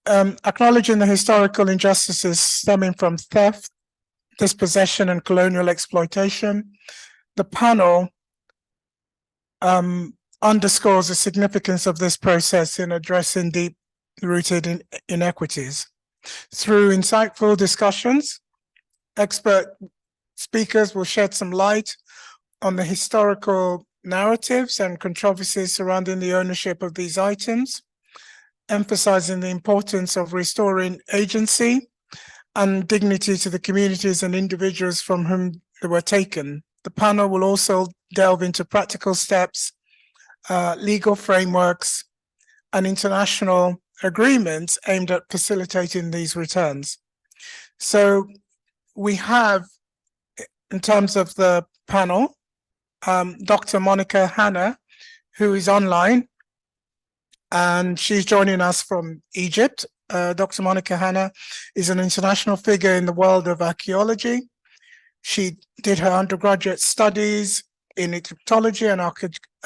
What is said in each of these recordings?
acknowledging the historical injustices stemming from theft, dispossession, and colonial exploitation, the panel underscores the significance of this process in addressing deep-rooted inequities. Through insightful discussions, expert speakers will shed some light on the historical narratives and controversies surrounding the ownership of these items, emphasizing the importance of restoring agency and dignity to the communities and individuals from whom they were taken. The panel will also delve into practical steps, legal frameworks, and international agreements aimed at facilitating these returns. So we have, in terms of the panel, Dr. Hanna, who is online, and she's joining us from Egypt. Dr. Hanna is an international figure in the world of archaeology. She did her undergraduate studies in Egyptology and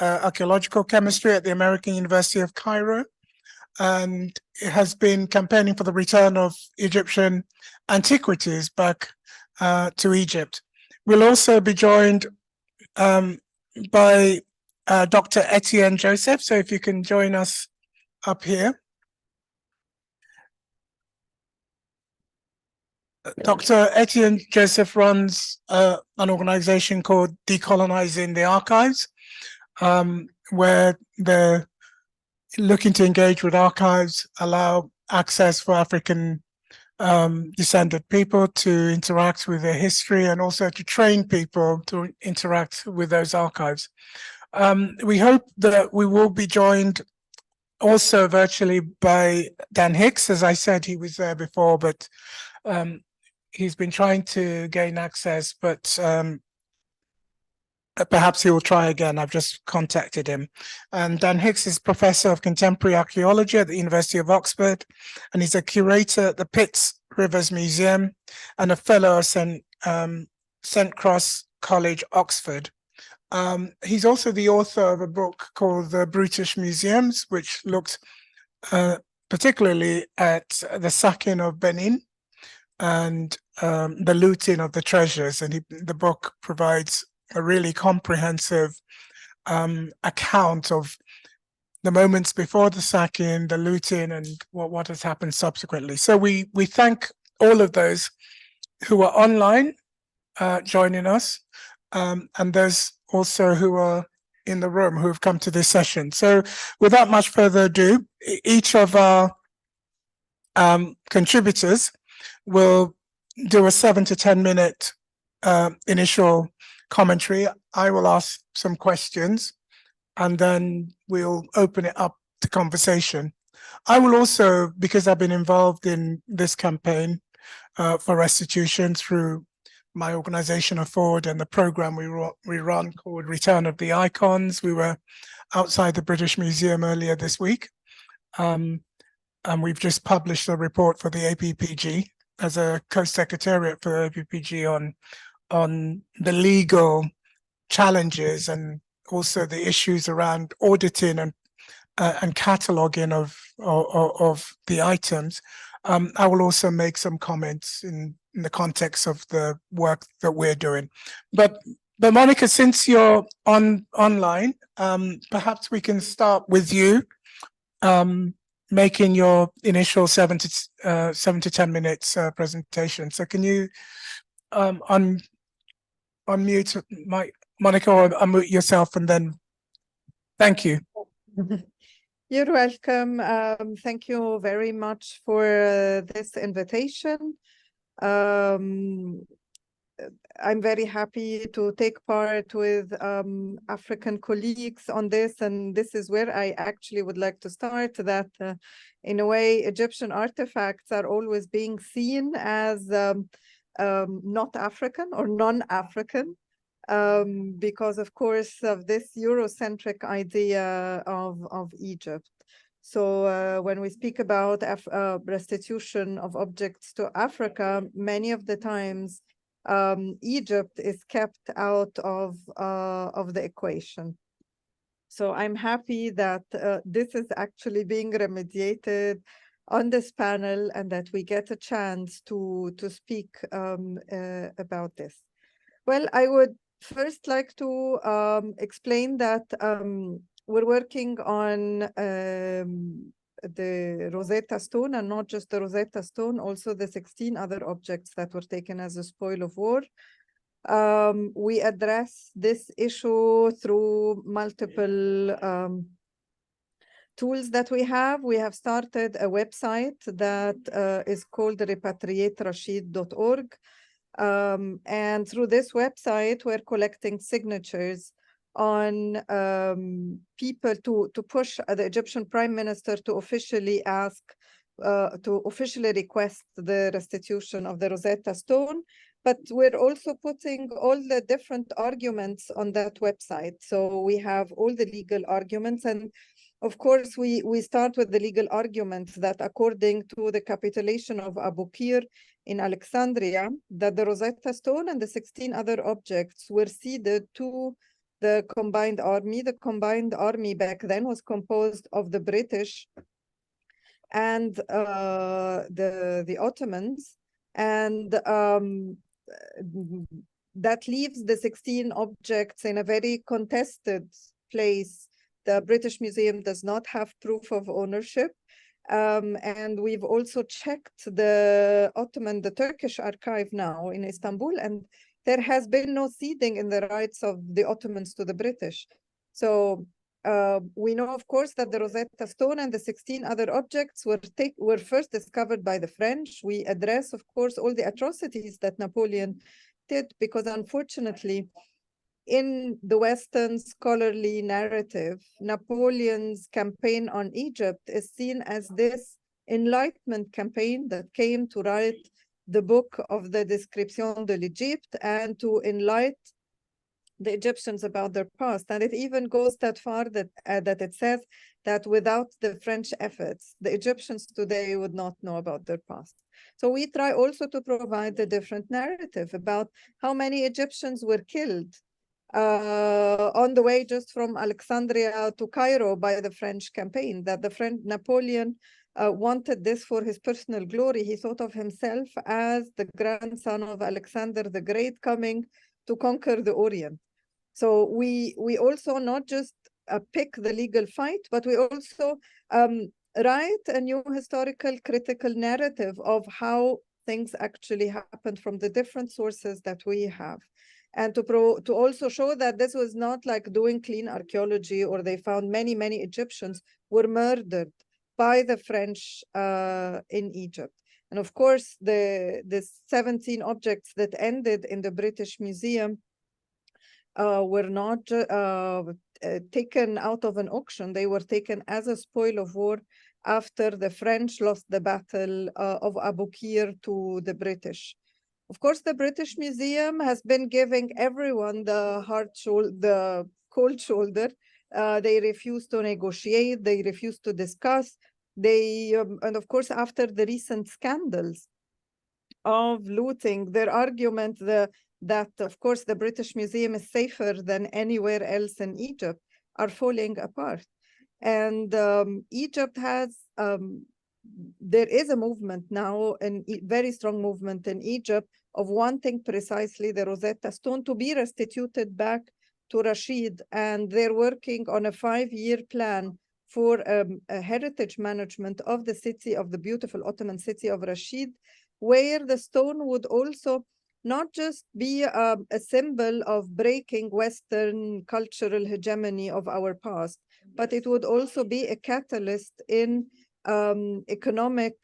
archaeological chemistry at the American University of Cairo, and has been campaigning for the return of Egyptian antiquities back to Egypt. We'll also be joined by Dr. Etienne Joseph, so if you can join us up here. Dr. Etienne Joseph runs an organization called Decolonising the Archives, where they're looking to engage with archives, allow access for African descended people to interact with their history, and also to train people to interact with those archives. We hope that we will be joined also virtually by Dan Hicks. As I said, he was there before, but he's been trying to gain access, but perhaps he will try again. I've just contacted him. And Dan Hicks is Professor of Contemporary Archaeology at the University of Oxford, and he's a curator at the Pitts Rivers Museum and a fellow of St. Cross College, Oxford. He's also the author of a book called The British Museums, which looks particularly at the sacking of Benin and the looting of the treasures. And the book provides a really comprehensive account of the moments before the sacking, the looting, and what has happened subsequently. So we thank all of those who are online joining us, and those also who are in the room who have come to this session. So without much further ado, each of our contributors will do a 7 to 10 minute initial commentary. I will ask some questions, and then we'll open it up to conversation. I will also, because I've been involved in this campaign for restitution through my organization Afford and the program we run called Return of the Icons. We were outside the British Museum earlier this week, and we've just published a report for the APPG as a co-secretariat for the APPG on the legal challenges and also the issues around auditing and cataloging of the items. I will also make some comments in the context of the work that we're doing. But Monica, since you're online, perhaps we can start with you making your initial 7 to 10 minutes presentation. So can you unmute Monica, or unmute yourself, and then thank you. You're welcome. Thank you very much for this invitation. I'm very happy to take part with African colleagues on this, and this is where I actually would like to start, that in a way Egyptian artifacts are always being seen as not African or non-African, because of course of this Eurocentric idea of Egypt. So when we speak about restitution of objects to Africa, many of the times Egypt is kept out of the equation. So I'm happy that this is actually being remediated on this panel and that we get a chance to speak about this. Well, I would first like to explain that we're working on the Rosetta Stone, and not just the Rosetta Stone, also the 16 other objects that were taken as a spoil of war. We address this issue through multiple tools that we have. We have started a website that is called repatriaterashid.org. And through this website, we're collecting signatures on people to push the Egyptian Prime Minister to officially ask, to officially request the restitution of the Rosetta Stone. But we're also putting all the different arguments on that website. So we have all the legal arguments. And of course, we start with the legal argument that according to the capitulation of Abu Qir in Alexandria, that the Rosetta Stone and the 16 other objects were ceded to the combined army. The combined army back then was composed of the British and the Ottomans. And that leaves the 16 objects in a very contested place. The British Museum does not have proof of ownership. And we've also checked the Turkish archive now in Istanbul, and there has been no ceding in the rights of the Ottomans to the British. So we know, of course, that the Rosetta Stone and the 16 other objects were first discovered by the French. We address, of course, all the atrocities that Napoleon did, because unfortunately, in the Western scholarly narrative, Napoleon's campaign on Egypt is seen as this Enlightenment campaign that came to write the book of the Description de l'Egypte and to enlighten the Egyptians about their past. And it even goes that far that it says that without the French efforts, the Egyptians today would not know about their past. So we try also to provide a different narrative about how many Egyptians were killed on the way just from Alexandria to Cairo by the French campaign, that the French Napoleon wanted this for his personal glory. He thought of himself as the grandson of Alexander the Great coming to conquer the Orient. So we also not just pick the legal fight, but we also write a new historical critical narrative of how things actually happened from the different sources that we have. And to also show that this was not like doing clean archaeology, or they found many Egyptians were murdered by the French in Egypt. And of course, the 17 objects that ended in the British Museum were not taken out of an auction. They were taken as a spoil of war after the French lost the battle of Abu Qir to the British. Of course, the British Museum has been giving everyone the cold shoulder. They refuse to negotiate. They refuse to discuss. And of course, after the recent scandals of looting, their argument that, of course, the British Museum is safer than anywhere else in Egypt are falling apart. And Egypt has, there is a movement now, a very strong movement in Egypt of wanting precisely the Rosetta Stone to be restituted back to Rashid. And they're working on a 5-year plan for a heritage management of the city, of the beautiful Ottoman city of Rashid, where the stone would also not just be a symbol of breaking Western cultural hegemony of our past, but it would also be a catalyst in economic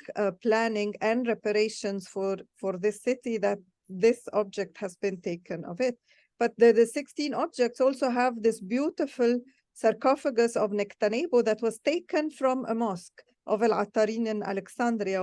planning and reparations for this city, that this object has been taken of it. But the 16 objects also have this beautiful sarcophagus of Nectanebo that was taken from a mosque of Al-Attarin in Alexandria,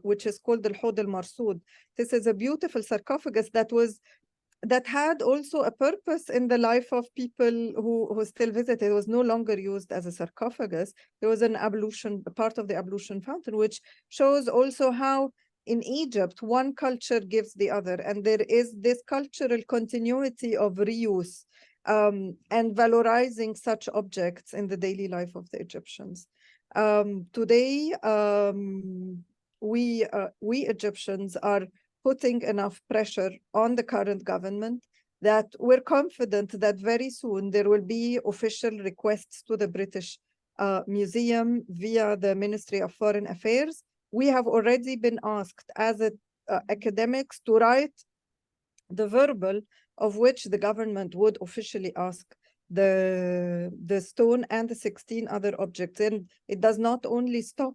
which is called Al-Hud al-Marsud. This is a beautiful sarcophagus that had also a purpose in the life of people who still visit. It was no longer used as a sarcophagus. There was an ablution, a part of the ablution fountain, which shows also how in Egypt, one culture gives the other. And there is this cultural continuity of reuse and valorizing such objects in the daily life of the Egyptians. Today, we Egyptians are putting enough pressure on the current government that we're confident that very soon there will be official requests to the British Museum via the Ministry of Foreign Affairs. We have already been asked as academics to write the verbal of which the government would officially ask the stone and the 16 other objects. And it does not only stop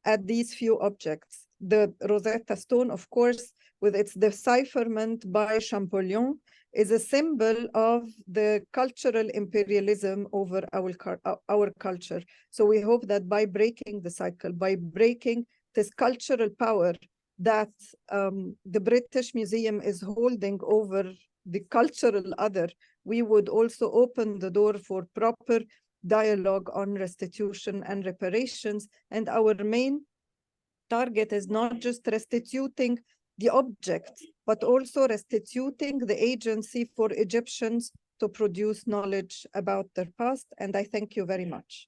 at these few objects. The Rosetta Stone, of course, with its decipherment by Champollion, is a symbol of the cultural imperialism over our culture. So we hope that by breaking the cycle, by breaking this cultural power that the British Museum is holding over the cultural other, we would also open the door for proper dialogue on restitution and reparations. And our main target is not just restituting the objects, but also restituting the agency for Egyptians to produce knowledge about their past. And I thank you very much.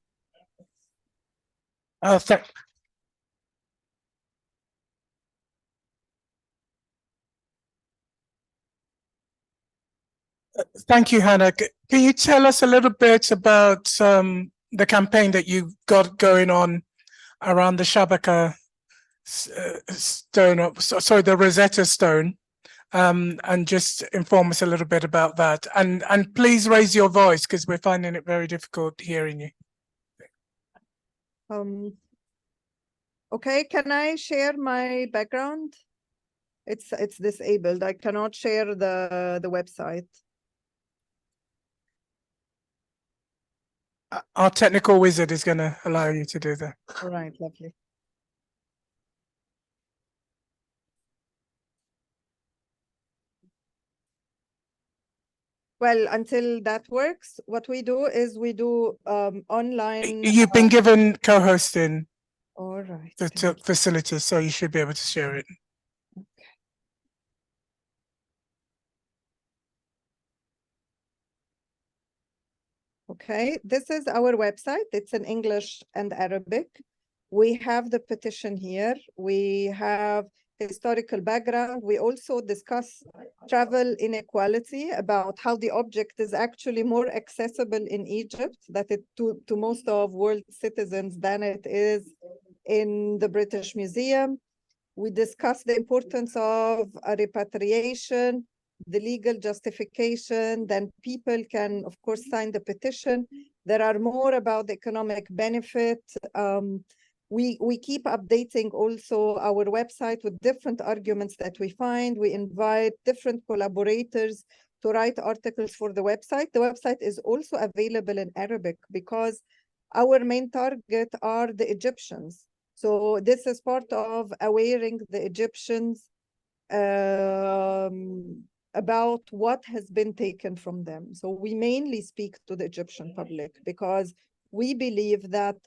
Thank you, Hanna. Can you tell us a little bit about the campaign that you've got going on around the Shabaka stone, sorry, the Rosetta Stone, and just inform us a little bit about that. And please raise your voice because we're finding it very difficult hearing you. Okay, can I share my background? It's disabled. I cannot share the website. Our technical wizard is going to allow you to do that. All right, lovely. Well, until that works, what we do is we do online. You've been given co-hosting all right. facilities, so you should be able to share it. Okay, this is our website. It's in English and Arabic. We have the petition here. We have historical background. We also discuss travel inequality, about how the object is actually more accessible in Egypt, that it to most of world citizens than it is in the British Museum. We discuss the importance of a repatriation, the legal justification, then people can, of course, sign the petition. There are more about the economic benefit. We keep updating also our website with different arguments that we find. We invite different collaborators to write articles for the website. The website is also available in Arabic because our main target are the Egyptians. So this is part of awareing the Egyptians about what has been taken from them. So we mainly speak to the Egyptian public because we believe that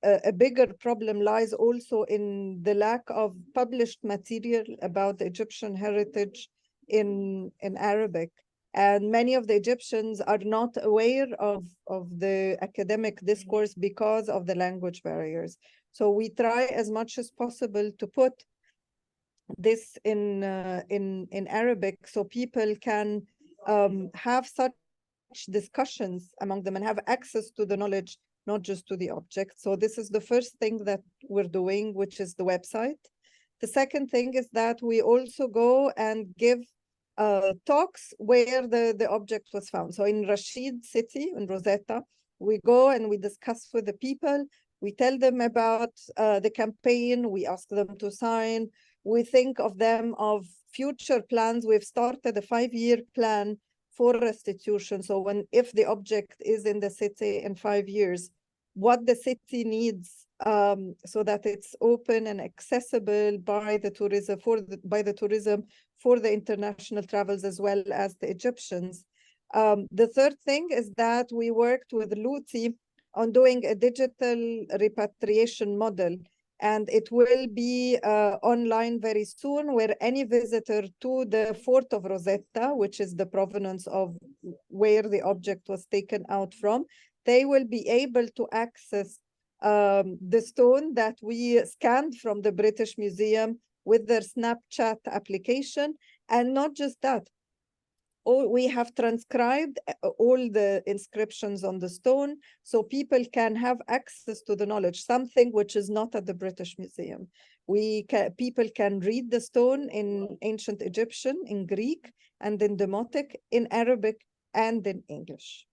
a bigger problem lies also in the lack of published material about the Egyptian heritage in Arabic. And many of the Egyptians are not aware of the academic discourse because of the language barriers. So we try as much as possible to put this in Arabic so people can have such discussions among them and have access to the knowledge, not just to the object. So this is the first thing that we're doing, which is the website. The second thing is that we also go and give talks where the object was found. So in Rashid City, in Rosetta, we go and we discuss with the people. We tell them about the campaign. We ask them to sign. We think of them of future plans. We've started a 5-year plan for restitution. So if the object is in the city in 5 years, what the city needs so that it's open and accessible by the tourism for the international travels as well as the Egyptians. The third thing is that we worked with Luti on doing a digital repatriation model, and it will be online very soon, where any visitor to the Fort of Rosetta, which is the provenance of where the object was taken out from, they will be able to access the stone that we scanned from the British Museum with their Snapchat application. And not just that, we have transcribed all the inscriptions on the stone, so people can have access to the knowledge, something which is not at the British Museum. People can read the stone in ancient Egyptian, in Greek, and in Demotic, in Arabic, and in English.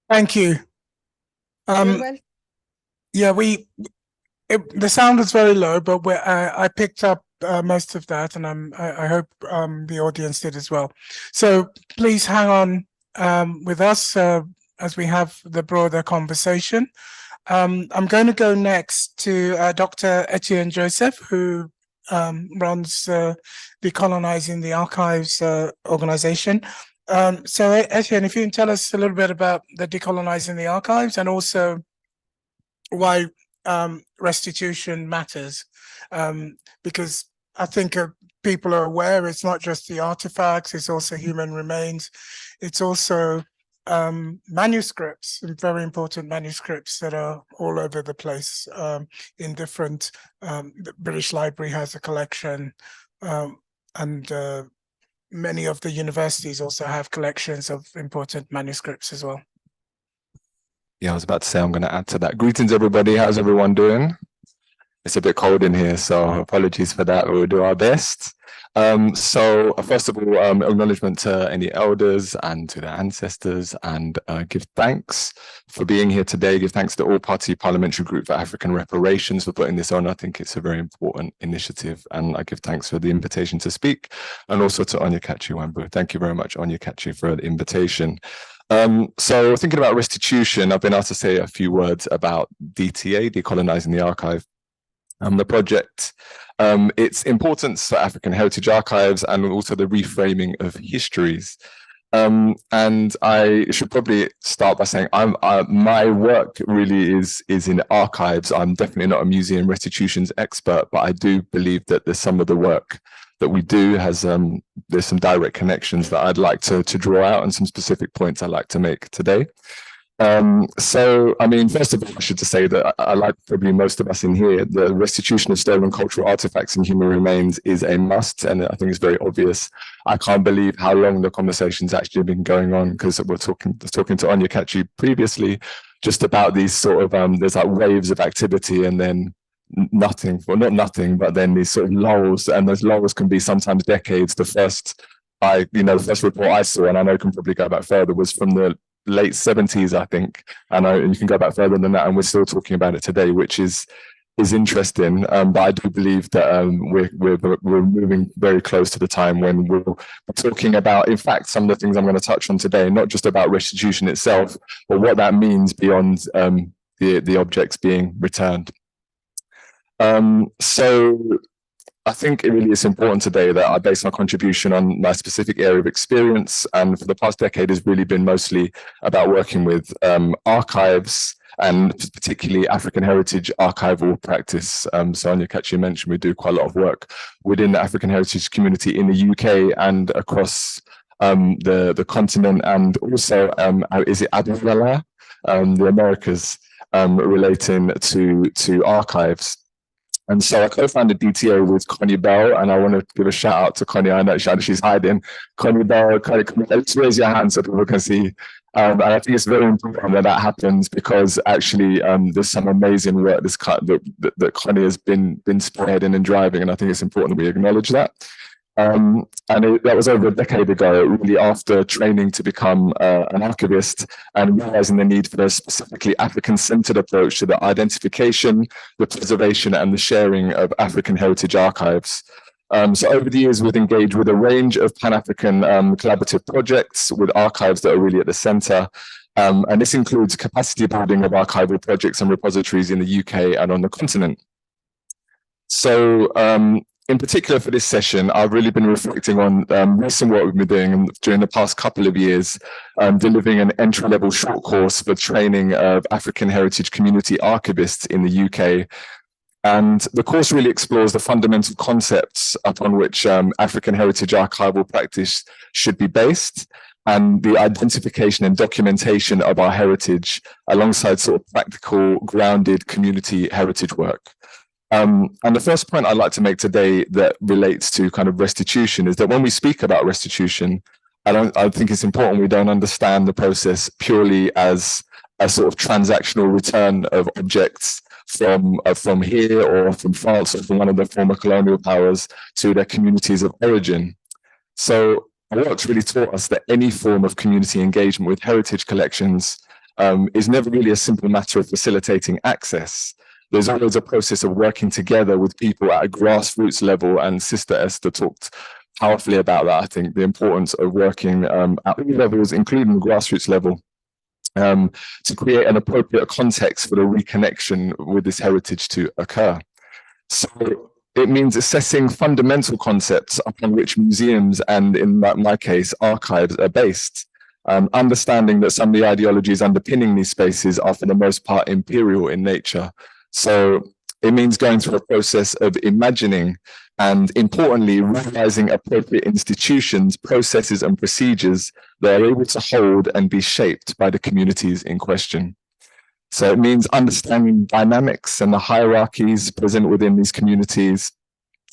Thank you. You're welcome. Yeah, the sound was very low, but I picked up most of that, and I hope the audience did as well. So please hang on with us as we have the broader conversation. I'm going to go next to Dr. Etienne Joseph, who runs Decolonising the Archives organization. So Etienne, if you can tell us a little bit about the Decolonising the Archives and also why restitution matters, because I think people are aware it's not just the artifacts, it's also human remains, it's also manuscripts, very important manuscripts that are all over the place in different, the British Library has a collection, and many of the universities also have collections of important manuscripts as well. Yeah, I was about to say I'm going to add to that. Greetings, everybody. How's everyone doing? It's a bit cold in here, so apologies for that. We'll do our best. So first of all, acknowledgement to any elders and to their ancestors, and give thanks for being here today. Give thanks to the All-Party Parliamentary Group for African Reparations for putting this on. I think it's a very important initiative, and I give thanks for the invitation to speak, and also to Onyekachi Wambu. Thank you very much, Onyekachi, for the invitation. So thinking about restitution, I've been asked to say a few words about DTA, Decolonising the Archive. The project, its importance for African heritage archives, and also the reframing of histories. And I should probably start by saying my work really is in archives. I'm definitely not a museum restitutions expert, but I do believe that there's some of the work that we do has there's some direct connections that I'd like to draw out, and some specific points I'd like to make today. So, I mean, first of all, I should just say that I like probably most of us in here, the restitution of stolen cultural artifacts and human remains is a must, and I think it's very obvious. I can't believe how long the conversation's actually been going on, because we're talking to Onyekachi previously just about these sort of there's like waves of activity and then nothing, well, not nothing, but then these sort of lulls, and those lulls can be sometimes decades. The first report I saw, and I know can probably go back further, was from the late 70s, I think. I know you can go back further than that, and we're still talking about it today, which is interesting. But I do believe that we're moving very close to the time when we'll be talking about, in fact, some of the things I'm going to touch on today, not just about restitution itself, but what that means beyond the objects being returned. So I think it really is important today that I base my contribution on my specific area of experience, and for the past decade has really been mostly about working with archives, and particularly African heritage archival practice. So Onyekachi mentioned we do quite a lot of work within the African heritage community in the UK and across the continent, and also is it Adwala, the Americas, relating to archives. And so I co-founded DTA with Connie Bell, and I want to give a shout out to Connie. I know she's hiding. Connie Bell, let's raise your hand so people can see. And I think it's very important that happens, because actually there's some amazing work that Connie has been spearheading and driving, and I think it's important that we acknowledge that. That was over a decade ago, really after training to become an archivist and realizing the need for a specifically African-centered approach to the identification, the preservation, and the sharing of African heritage archives. So over the years, we've engaged with a range of Pan-African collaborative projects with archives that are really at the center. And this includes capacity building of archival projects and repositories in the UK and on the continent. So in particular for this session, I've really been reflecting on recent work we've been doing during the past couple of years, delivering an entry-level short course for training of African heritage community archivists in the UK. And the course really explores the fundamental concepts upon which African heritage archival practice should be based, and the identification and documentation of our heritage alongside sort of practical, grounded community heritage work. And the first point I'd like to make today that relates to kind of restitution is that when we speak about restitution, I think it's important we don't understand the process purely as a sort of transactional return of objects from here or from France or from one of the former colonial powers to their communities of origin. So our work's really taught us that any form of community engagement with heritage collections is never really a simple matter of facilitating access. There's always a process of working together with people at a grassroots level, and Sister Esther talked powerfully about that. I think the importance of working at all levels, including the grassroots level, to create an appropriate context for the reconnection with this heritage to occur. So it means assessing fundamental concepts upon which museums and, in my case, archives are based. Understanding that some of the ideologies underpinning these spaces are for the most part imperial in nature. So it means going through a process of imagining and, importantly, realizing appropriate institutions, processes, and procedures that are able to hold and be shaped by the communities in question. So it means understanding dynamics and the hierarchies present within these communities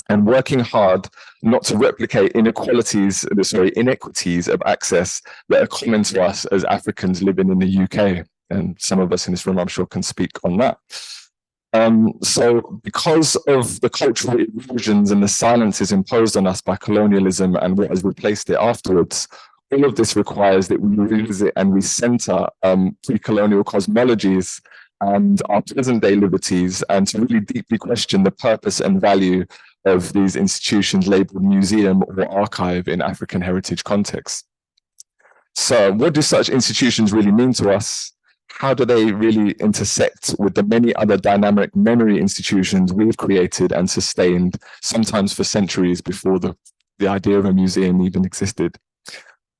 and working hard not to replicate inequities of access that are common to us as Africans living in the UK. And some of us in this room, I'm sure, can speak on that. So because of the cultural erosions and the silences imposed on us by colonialism and what has replaced it afterwards, all of this requires that we revisit and recenter pre-colonial cosmologies and our present-day liberties, and to really deeply question the purpose and value of these institutions labeled museum or archive in African heritage contexts. So what do such institutions really mean to us? How do they really intersect with the many other dynamic memory institutions we've created and sustained, sometimes for centuries before the idea of a museum even existed?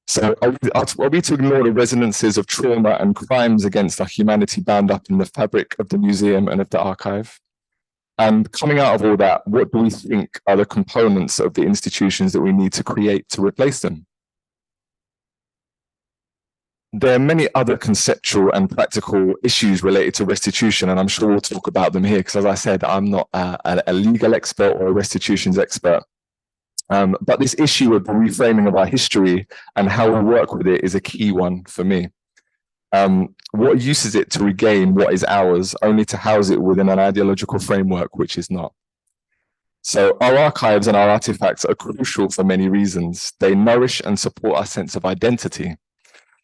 So are we to ignore the resonances of trauma and crimes against our humanity bound up in the fabric of the museum and of the archive? And coming out of all that, what do we think are the components of the institutions that we need to create to replace them? There are many other conceptual and practical issues related to restitution, and I'm sure we'll talk about them here, because as I said, I'm not a legal expert or a restitutions expert. But this issue of the reframing of our history and how we work with it is a key one for me. What use is it to regain what is ours, only to house it within an ideological framework which is not? So our archives and our artifacts are crucial for many reasons. They nourish and support our sense of identity.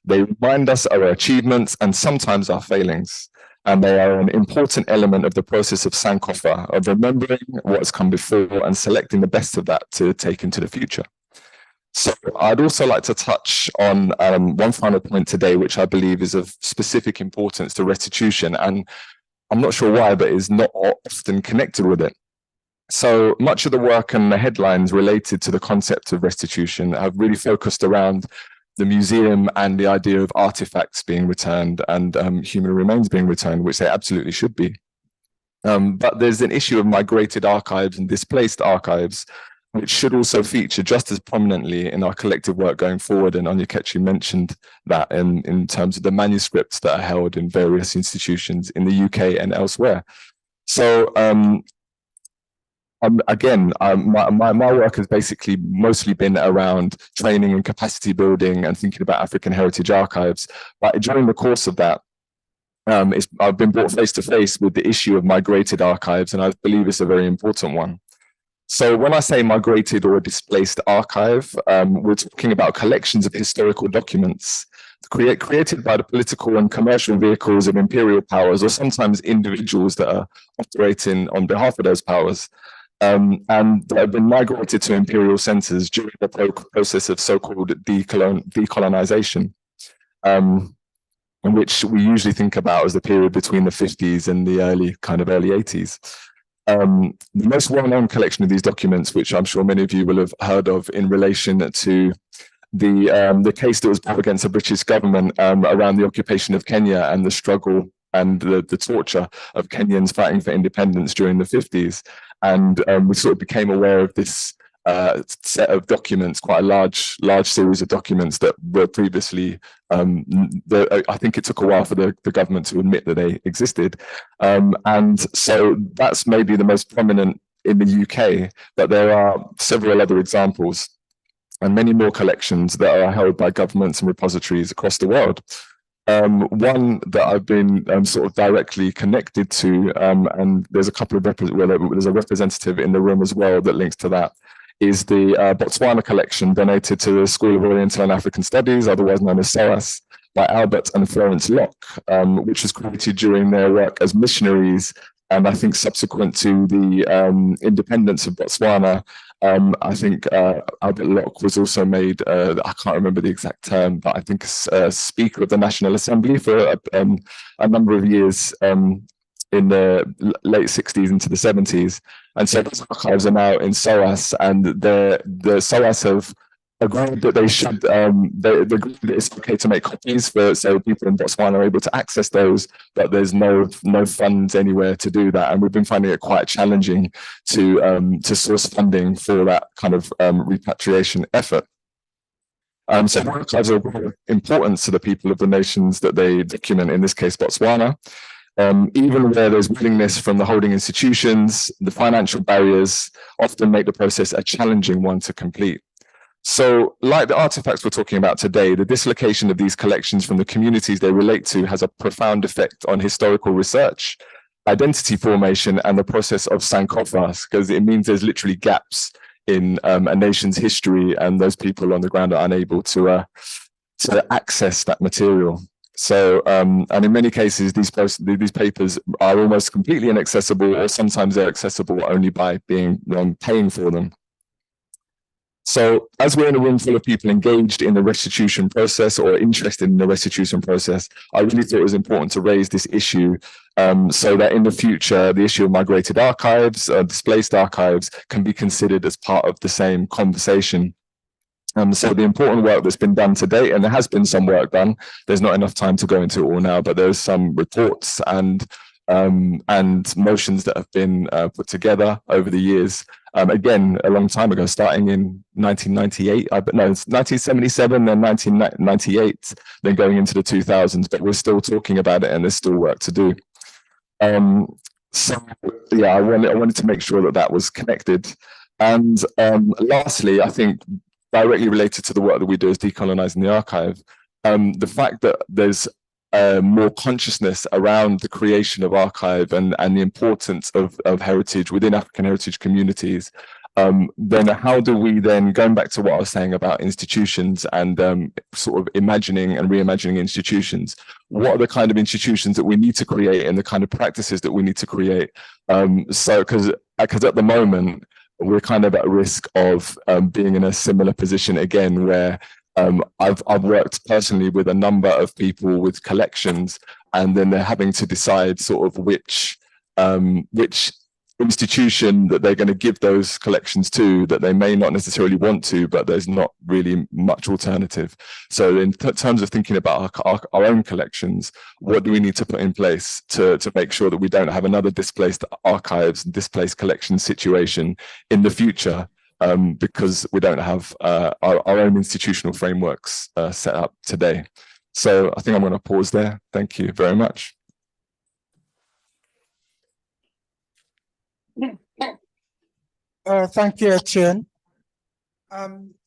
They remind us of our achievements and sometimes our failings, and they are an important element of the process of Sankofa, of remembering what has come before and selecting the best of that to take into the future. So I'd also like to touch on one final point today, which I believe is of specific importance to restitution, and I'm not sure why, but is not often connected with it. So much of the work and the headlines related to the concept of restitution have really focused around the museum and the idea of artifacts being returned and human remains being returned, which they absolutely should be. But there's an issue of migrated archives and displaced archives, which should also feature just as prominently in our collective work going forward. And Onyekachi mentioned that in terms of the manuscripts that are held in various institutions in the UK and elsewhere. So again, my work has basically mostly been around training and capacity building and thinking about African heritage archives. But during the course of that, I've been brought face to face with the issue of migrated archives, and I believe it's a very important one. So when I say migrated or displaced archive, we're talking about collections of historical documents created by the political and commercial vehicles of imperial powers, or sometimes individuals that are operating on behalf of those powers. And that have been migrated to imperial centers during the process of so-called decolonization, which we usually think about as the period between the 50s and the early 80s. The most well-known collection of these documents, which I'm sure many of you will have heard of in relation to the case that was brought against the British government around the occupation of Kenya and the struggle and the torture of Kenyans fighting for independence during the 50s. And we sort of became aware of this set of documents, quite a large series of documents that were previously, I think it took a while for the government to admit that they existed. And so that's maybe the most prominent in the UK, but there are several other examples and many more collections that are held by governments and repositories across the world. One that I've been sort of directly connected to, and there's a couple of there's a representative in the room as well that links to that, is the Botswana collection donated to the School of Oriental and African Studies, otherwise known as SOAS, by Albert and Florence Locke, which was created during their work as missionaries. And I think subsequent to the independence of Botswana, I think Albert Locke was also made, I can't remember the exact term, but I think Speaker of the National Assembly for a number of years in the late 60s into the 70s. And so those archives are now in SOAS, and the SOAS have agreed that they should, they agreed that it's okay to make copies for, so people in Botswana are able to access those, but there's no funds anywhere to do that. And we've been finding it quite challenging to source funding for that kind of repatriation effort. So archives are of importance to the people of the nations that they document, in this case, Botswana. Even where there's willingness from the holding institutions, the financial barriers often make the process a challenging one to complete. So, like the artifacts we're talking about today, the dislocation of these collections from the communities they relate to has a profound effect on historical research, identity formation, and the process of sankofa, because it means there's literally gaps in a nation's history, and those people on the ground are unable to access that material. So, and in many cases, these papers are almost completely inaccessible, or sometimes they're accessible only by paying for them. So, as we're in a room full of people engaged in the restitution process or interested in the restitution process, I really thought it was important to raise this issue so that in the future, the issue of migrated archives, displaced archives, can be considered as part of the same conversation. So the important work that's been done to date, and there has been some work done, there's not enough time to go into it all now, but there's some reports and motions that have been put together over the years. Again, a long time ago, starting in 1998, but no, it's 1977, then 1998, then going into the 2000s, but we're still talking about it and there's still work to do. So yeah, I wanted to make sure that that was connected. And lastly, I think directly related to the work that we do as Decolonizing the Archive, the fact that there's more consciousness around the creation of archive and the importance of heritage within African heritage communities, then how do we then, going back to what I was saying about institutions and sort of imagining and reimagining institutions, what are the kind of institutions that we need to create and the kind of practices that we need to create? So, because at the moment, we're kind of at risk of being in a similar position again, where I've worked personally with a number of people with collections, and then they're having to decide sort of which institution that they're going to give those collections to, that they may not necessarily want to, but there's not really much alternative. So in terms of thinking about our own collections, what do we need to put in place to make sure that we don't have another displaced archives, displaced collections situation in the future? Because we don't have our own institutional frameworks set up today. So I think I'm going to pause there. Thank you very much. Thank you, Etienne.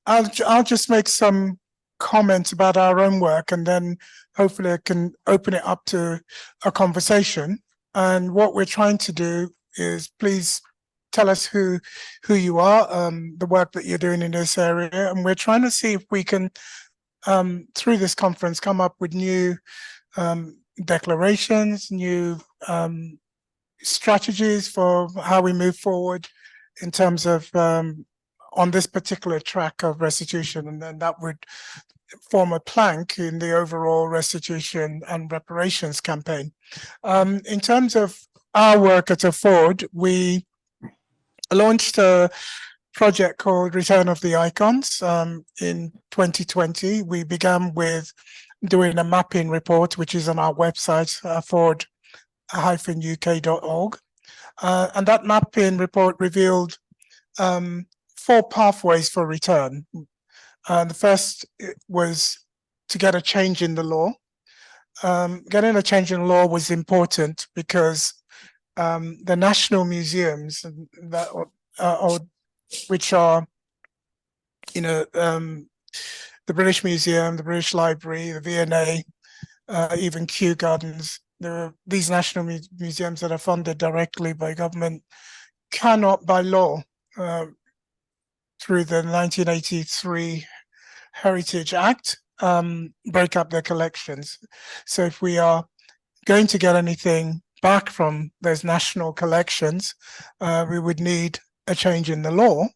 I'll just make some comments about our own work, and then hopefully I can open it up to a conversation. And what we're trying to do is, please tell us who you are, the work that you're doing in this area, and we're trying to see if we can, through this conference, come up with new declarations, new strategies for how we move forward in terms of on this particular track of restitution, and then that would form a plank in the overall restitution and reparations campaign. In terms of our work at Afford, we launched a project called Return of the Icons in 2020. We began with doing a mapping report, which is on our website, afford-uk.org. And that mapping report revealed four pathways for return. The first was to get a change in the law. Getting a change in law was important because the national museums that which are, the British Museum, the British Library, the V&A, even Kew Gardens, these national museums that are funded directly by government cannot, by law, through the 1983 Heritage Act, break up their collections. So if we are going to get anything back from those national collections, we would need a change in the law.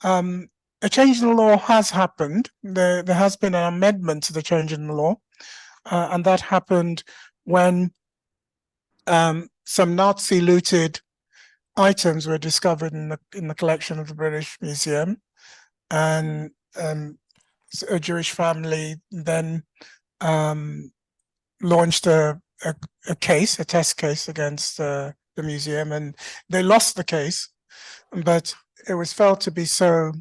A change in the law has happened. There has been an amendment to the change in the law, and that happened when some Nazi looted items were discovered in the collection of the British Museum, and a Jewish family then launched a case, a test case against the museum, and they lost the case, but it was felt to be so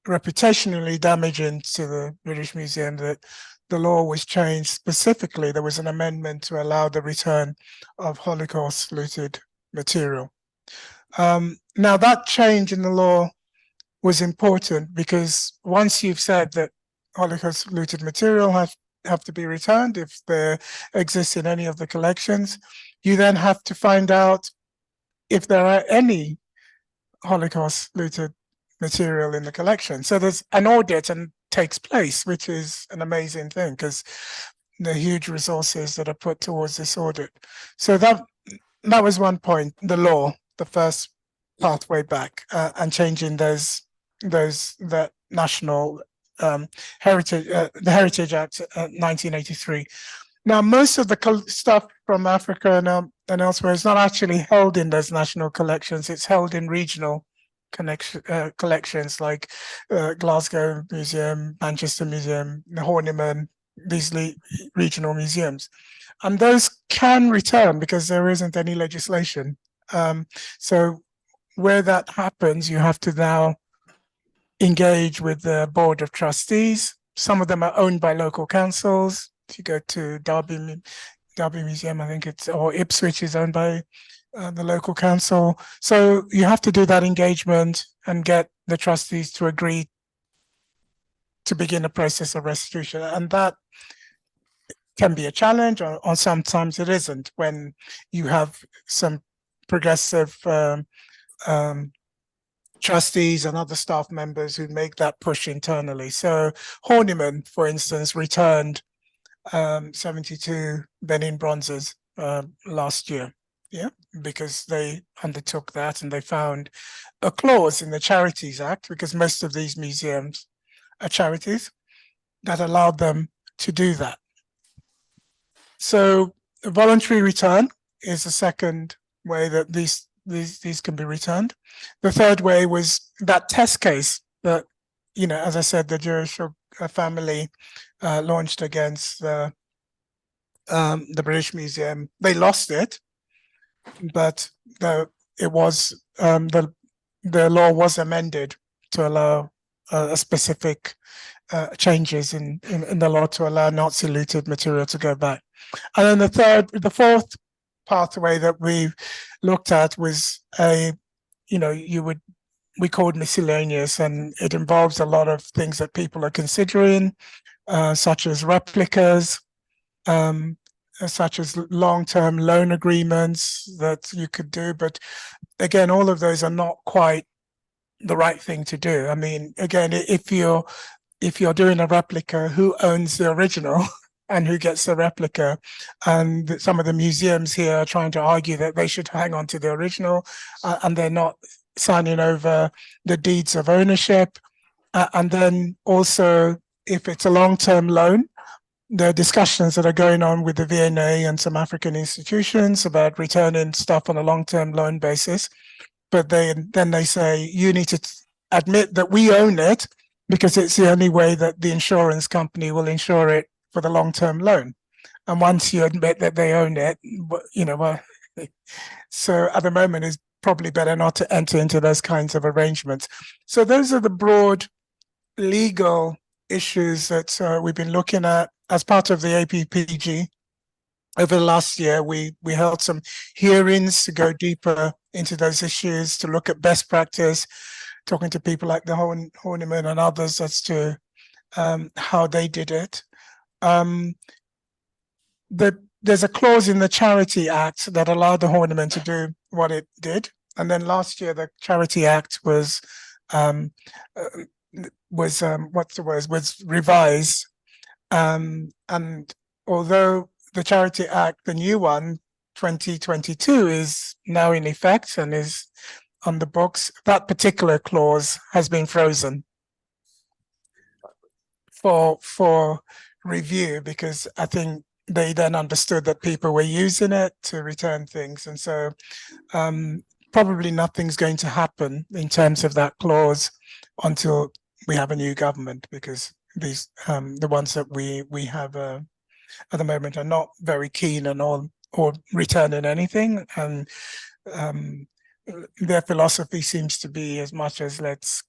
reputationally damaging to the British Museum that the law was changed. Specifically, there was an amendment to allow the return of Holocaust looted material. Now that change in the law was important because once you've said that Holocaust looted material have to be returned if there exists in any of the collections, you then have to find out if there are any Holocaust looted material in the collection. So there's an audit and takes place, which is an amazing thing because the huge resources that are put towards this audit. So that was one point, the law, the first pathway back, and changing that national heritage, the Heritage Act 1983. Now, most of the stuff from Africa and elsewhere is not actually held in those national collections. It's held in regional collections like Glasgow Museum, Manchester Museum, the Horniman, these regional museums. And those can return because there isn't any legislation. So where that happens, you have to now engage with the Board of Trustees. Some of them are owned by local councils. If you go to Derby Museum, I think or Ipswich is owned by the local council. So you have to do that engagement and get the trustees to agree to begin a process of restitution. And that can be a challenge, or sometimes it isn't, when you have some progressive trustees and other staff members who make that push internally. So Horniman, for instance, returned 72 Benin bronzes last year, because they undertook that and they found a clause in the Charities Act, because most of these museums are charities, that allowed them to do that. So a voluntary return is the second way that these can be returned. The third way was that test case that, as I said, the Jewish family launched against the British Museum. They lost it, but the law was amended to allow a specific changes in the law to allow Nazi looted material to go back. And then the fourth pathway that we looked at was we called miscellaneous, and it involves a lot of things that people are considering, such as replicas, such as long-term loan agreements that you could do. But again, all of those are not quite the right thing to do. I mean, again, if you're doing a replica, who owns the original and who gets the replica? And some of the museums here are trying to argue that they should hang on to the original, and they're not signing over the deeds of ownership. And then also, if it's a long-term loan, there are discussions that are going on with the V&A and some African institutions about returning stuff on a long-term loan basis. But then they say, you need to admit that we own it, because it's the only way that the insurance company will insure it for the long-term loan. And once you admit that they own it, so at the moment is probably better not to enter into those kinds of arrangements. So those are the broad legal issues that we've been looking at as part of the APPG. Over the last year, we held some hearings to go deeper into those issues, to look at best practice, talking to people like the Horniman and others as to how they did it. There's a clause in the Charity Act that allowed the Horniman to do what it did. And then last year, the Charity Act was revised. And although the Charity Act, the new one, 2022, is now in effect and is on the books, that particular clause has been frozen for review, because I think they then understood that people were using it to return things. And so probably nothing's going to happen in terms of that clause until we have a new government, because these the ones that we have at the moment are not very keen on or returning anything. And their philosophy seems to be as much as let's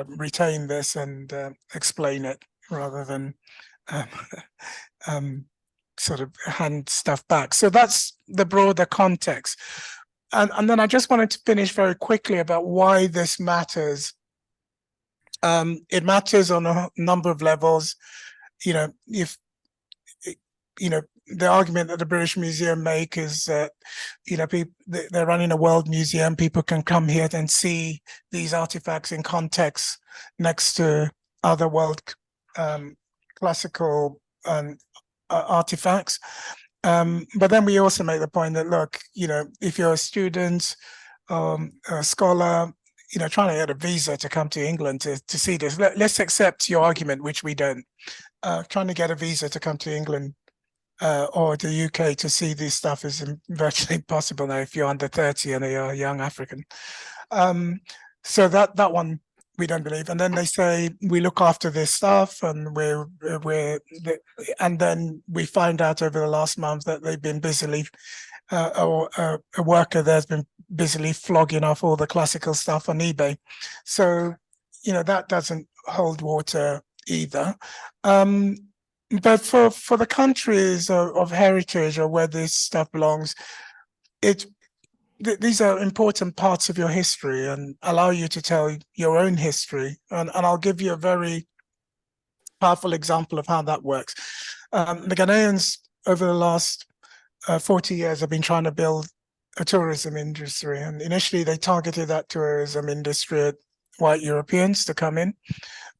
retain this and explain it, rather than sort of hand stuff back. So that's the broader context. And then I just wanted to finish very quickly about why this matters. It matters on a number of levels. If the argument that the British Museum make is that, they're running a world museum. People can come here and see these artifacts in context next to other world classical artifacts. But then we also make the point that, look, if you're a student, a scholar, trying to get a visa to come to England to see this, let's accept your argument, which we don't. Trying to get a visa to come to England or the UK to see this stuff is virtually impossible now if you're under 30 and you're a young African. So that one we don't believe. And then they say we look after this stuff, and and then we find out over the last month that they've been busily, or a worker there's been busily flogging off all the classical stuff on eBay. So that doesn't hold water either. But for the countries of heritage, or where this stuff belongs, these are important parts of your history and allow you to tell your own history. And I'll give you a very powerful example of how that works. The Ghanaians over the last 40 years have been trying to build a tourism industry. And initially they targeted that tourism industry at white Europeans to come in.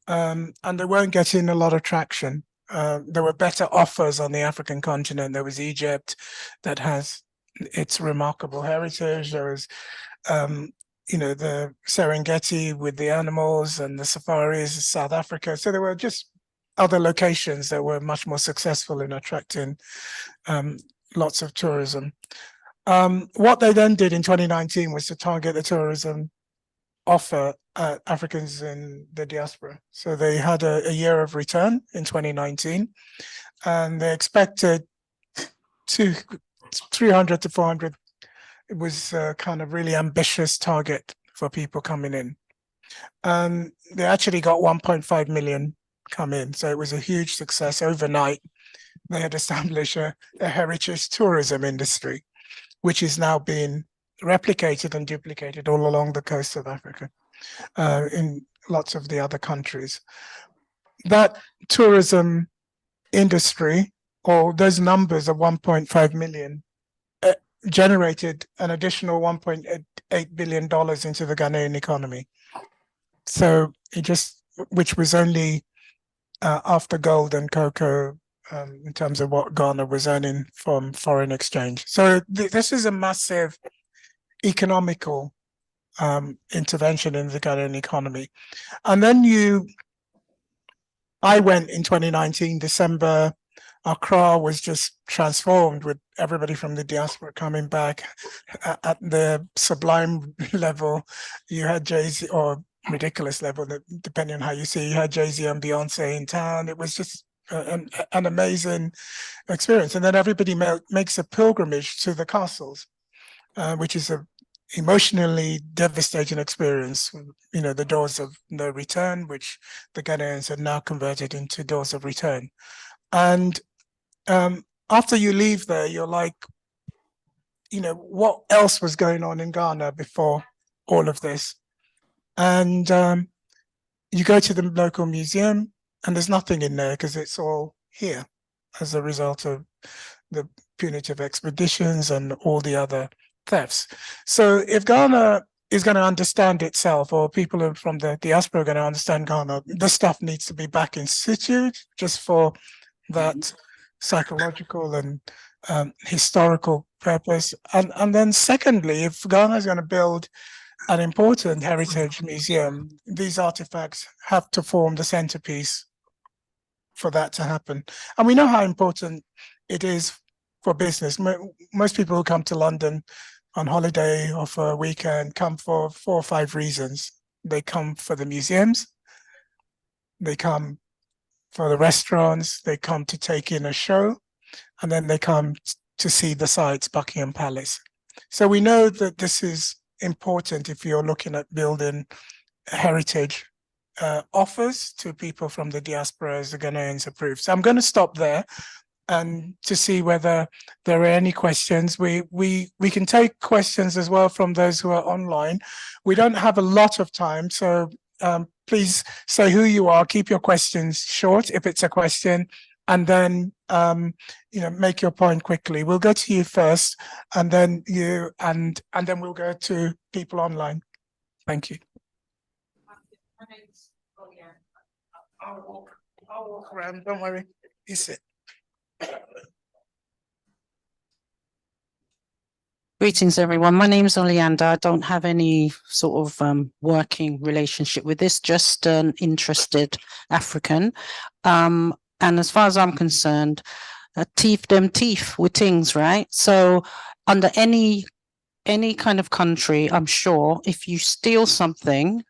And they weren't getting a lot of traction. There were better offers on the African continent. There was Egypt that has its remarkable heritage. There was, the Serengeti with the animals and the safaris, South Africa. So there were just other locations that were much more successful in attracting lots of tourism. What they then did in 2019 was to target the tourism offer Africans in the diaspora. So they had a year of return in 2019, and they expected 300 to 400. It was a kind of really ambitious target for people coming in. And they actually got 1.5 million come in. So it was a huge success. Overnight, they had established a heritage tourism industry, which is now being replicated and duplicated all along the coast of Africa, in lots of the other countries. That tourism industry, or those numbers of 1.5 million, generated an additional $1.8 billion into the Ghanaian economy. So which was only after gold and cocoa, in terms of what Ghana was earning from foreign exchange. So this is a massive economical intervention in the Ghanaian economy. And then I went in 2019, December. Accra was just transformed with everybody from the diaspora coming back. At the sublime level, you had Jay-Z, or ridiculous level, depending on how you see, you had Jay-Z and Beyonce in town. It was just an amazing experience. And then everybody makes a pilgrimage to the castles, which is emotionally devastating experience, you know, the doors of no return, which the Ghanaians have now converted into doors of return. And after you leave there, you're like, you know, what else was going on in Ghana before all of this? And you go to the local museum and there's nothing in there because it's all here as a result of the punitive expeditions and all the other thefts. So if Ghana is going to understand itself, or people from the diaspora are going to understand Ghana, this stuff needs to be back in situ just for that psychological and historical purpose. And then secondly, if Ghana is going to build an important heritage museum, these artifacts have to form the centerpiece for that to happen. And we know how important it is for business. Most people who come to London on holiday or for a weekend come for 4 or 5 reasons. They come for the museums, they come for the restaurants, they come to take in a show, and then they come to see the sights, Buckingham Palace. So we know that this is important if you're looking at building heritage offers to people from the diaspora as the Ghanaians approve. So I'm going to stop there and to see whether there are any questions. We can take questions as well from those who are online. We don't have a lot of time, so please say who you are, keep your questions short if it's a question, and then you know, make your point quickly. We'll go to you first, and then you, and then we'll go to people online. Thank you. I'll walk around, don't worry. You sit. Greetings, everyone. My name is Oleander. I don't have any sort of working relationship with this, just an interested African. And as far as I'm concerned, teeth them teeth with things, right? So under any kind of country, I'm sure if you steal something,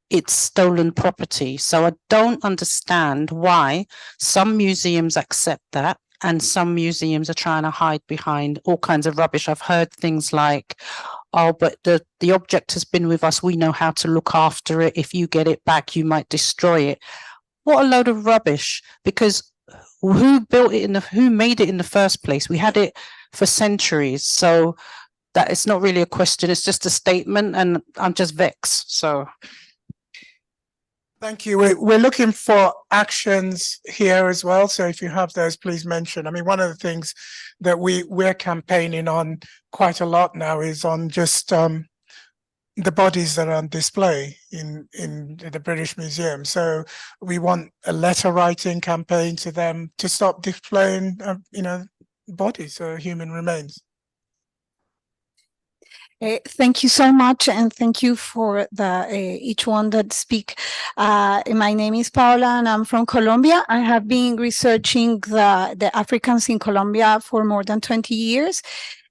it's stolen property. So I don't understand why some museums accept that and some museums are trying to hide behind all kinds of rubbish. I've heard things like, oh, but the object has been with us. We know how to look after it. If you get it back, you might destroy it. What a load of rubbish, because who built it who made it in the first place? We had it for centuries. So that it's not really a question. It's just a statement, and I'm just vexed. So. Thank you. We're looking for actions here as well. So if you have those, please mention. I mean, one of the things that we're campaigning on quite a lot now is on just the bodies that are on display in the British Museum. So we want a letter writing campaign to them to stop displaying, you know, bodies or human remains. Thank you so much, and thank you for each one that speak. My name is Paula, and I'm from Colombia. I have been researching the Africans in Colombia for more than 20 years,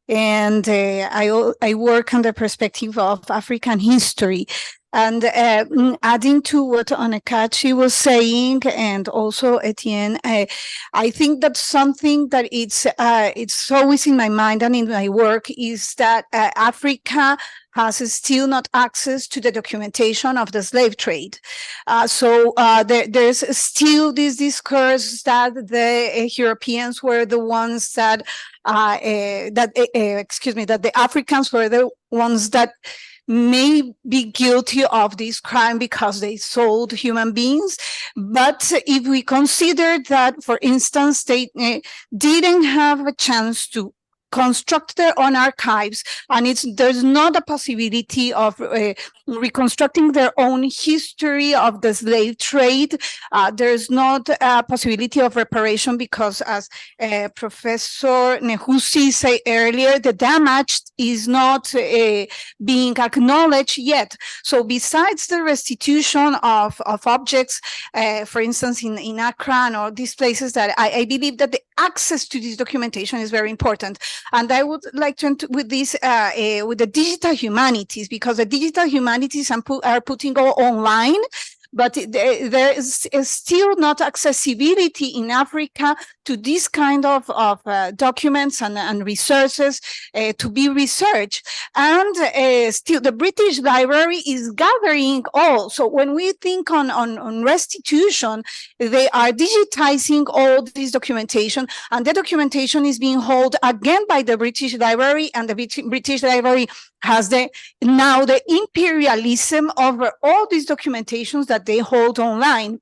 and I work on the perspective of African history. And adding to what Onyekachi was saying, and also Etienne, I think that something that it's always in my mind and in my work is that Africa has still not access to the documentation of the slave trade. So there's still this discourse that the Europeans were the ones that, that the Africans were the ones that may be guilty of this crime because they sold human beings. But if we consider that, for instance, they didn't have a chance to construct their own archives, and there's not a possibility of reconstructing their own history of the slave trade. There's not a possibility of reparation because, as Professor Nehusi said earlier, the damage is not being acknowledged yet. So besides the restitution of objects, for instance, in Accra and all these places, that I believe that the access to this documentation is very important. And I would like to end with this, with the digital humanities, because the digital humanities are putting all online, but there is still not accessibility in Africa to this kind of documents and resources to be researched. And still the British Library is gathering all. So when we think on restitution, they are digitizing all this documentation, and the documentation is being held again by the British Library, and the British Library has now the imperialism over all these documentations that they hold online.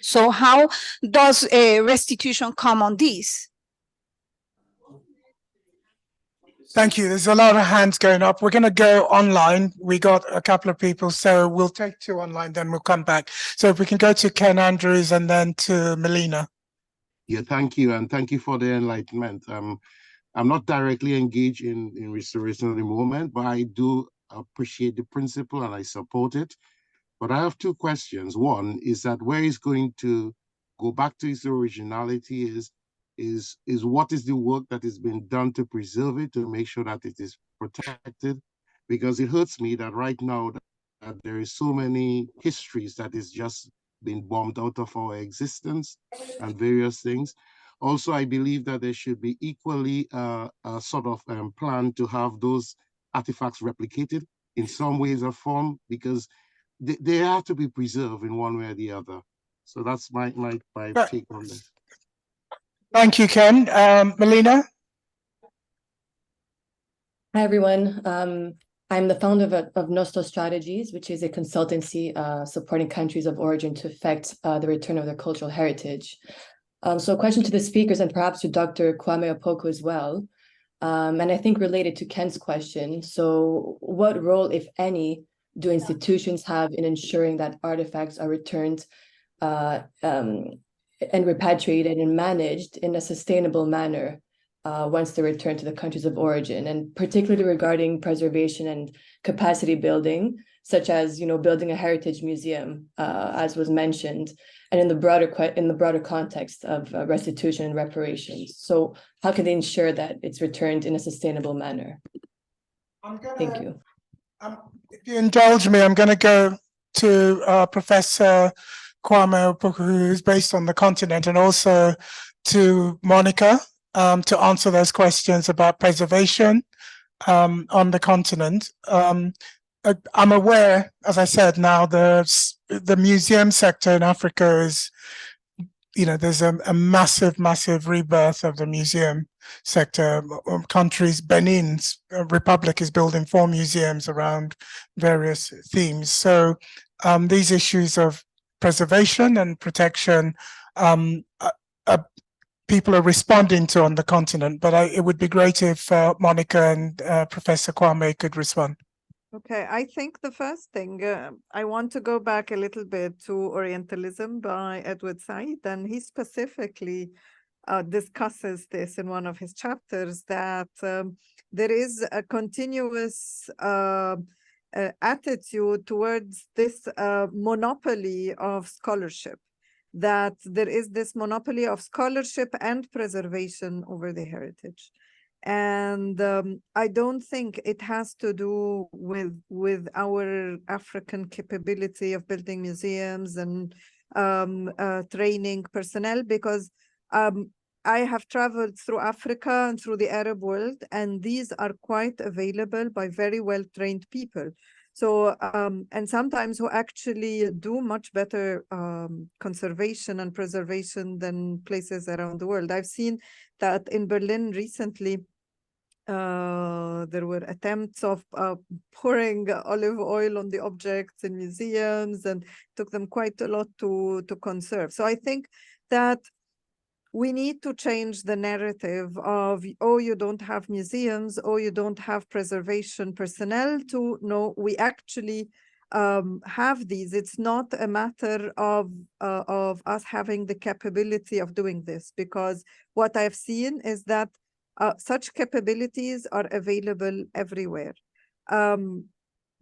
So how does restitution come on this? Thank you. There's a lot of hands going up. We're going to go online. We got a couple of people, so we'll take two online, then we'll come back. So if we can go to Ken Andrews and then to Melina. Yeah, thank you. And thank you for the enlightenment. I'm not directly engaged in restoration at the moment, but I do appreciate the principle and I support it. But I have two questions. One is that where it's going to go back to its originality is what is the work that is being done to preserve it, to make sure that it is protected? Because it hurts me that right now that there is so many histories that is just being bombed out of our existence and various things. Also, I believe that there should be equally a sort of plan to have those artifacts replicated in some ways or form, because they have to be preserved in one way or the other. So that's my take on this. Thank you, Ken. Melina? Hi, everyone. I'm the founder of Nostos Strategies, which is a consultancy supporting countries of origin to effect the return of their cultural heritage. So a question to the speakers and perhaps to Dr. Kwame Opoku as well. And I think related to Ken's question. So what role, if any, do institutions have in ensuring that artifacts are returned and repatriated and managed in a sustainable manner once they return to the countries of origin, and particularly regarding preservation and capacity building, such as building a heritage museum, as was mentioned, and in the broader context of restitution and reparations. So how can they ensure that it's returned in a sustainable manner? Thank you. If you indulge me, I'm going to go to Professor Kwame Opoku, who is based on the continent, and also to Monica to answer those questions about preservation on the continent. I'm aware, as I said, now the museum sector in Africa is, there's a massive rebirth of the museum sector. Countries, Benin's Republic is building 4 museums around various themes. So these issues of preservation and protection, people are responding to on the continent, but it would be great if Monica and Professor Kwame could respond. Okay, I think the first thing, I want to go back a little bit to Orientalism by Edward Said, and he specifically discusses this in one of his chapters, that there is a continuous attitude towards this monopoly of scholarship, that there is this monopoly of scholarship and preservation over the heritage. And I don't think it has to do with our African capability of building museums and training personnel, because I have traveled through Africa and through the Arab world, and these are quite available by very well-trained people. So, and sometimes who actually do much better conservation and preservation than places around the world. I've seen that in Berlin recently, there were attempts of pouring olive oil on the objects in museums, and took them quite a lot to conserve. So I think that we need to change the narrative of, oh, you don't have museums, oh, you don't have preservation personnel, to no, we actually have these. It's not a matter of us having the capability of doing this, because what I've seen is that such capabilities are available everywhere.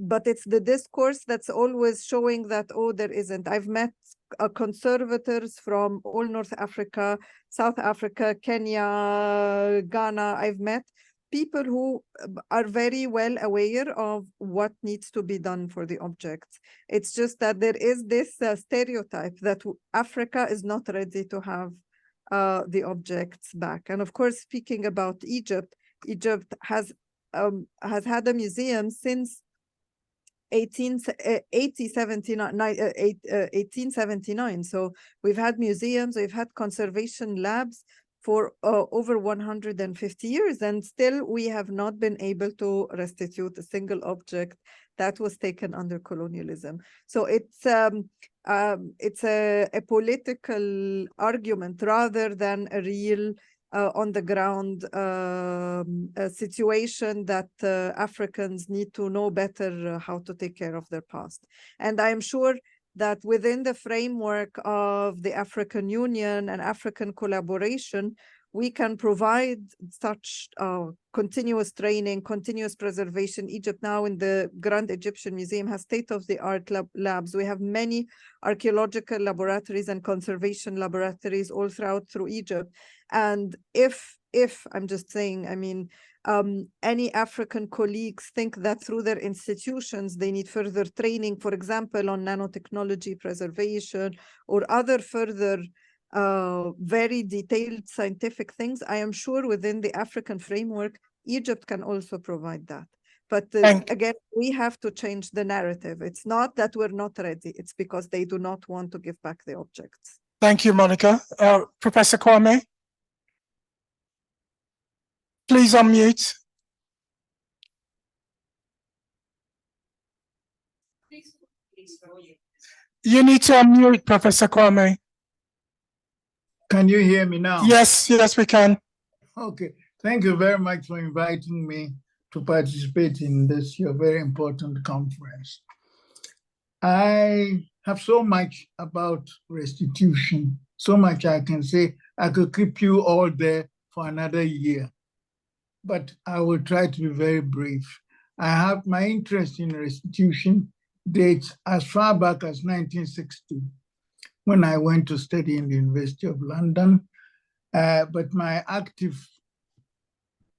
But it's the discourse that's always showing that, oh, there isn't. I've met conservators from all North Africa, South Africa, Kenya, Ghana, I've met, people who are very well aware of what needs to be done for the objects. It's just that there is this stereotype that Africa is not ready to have the objects back. And of course, speaking about Egypt, Egypt has had a museum since 1879. So we've had museums, we've had conservation labs for over 150 years, and still we have not been able to restitute a single object that was taken under colonialism. So it's a political argument rather than a real on the ground situation that Africans need to know better how to take care of their past. And I am sure that within the framework of the African Union and African collaboration, we can provide such continuous training, continuous preservation. Egypt now in the Grand Egyptian Museum has state-of-the-art labs. We have many archaeological laboratories and conservation laboratories all through Egypt. And if I'm just saying, I mean, any African colleagues think that through their institutions, they need further training, for example, on nanotechnology preservation or other further very detailed scientific things, I am sure within the African framework, Egypt can also provide that. But again, we have to change the narrative. It's not that we're not ready. It's because they do not want to give back the objects. Thank you, Monica. Professor Kwame, please unmute. You need to unmute, Professor Kwame. Can you hear me now? Yes, yes, we can. Okay. Thank you very much for inviting me to participate in this your very important conference. I have so much about restitution, so much I can say. I could keep you all there for another year, but I will try to be very brief. I have my interest in restitution dates as far back as 1960. When I went to study in the University of London, but my active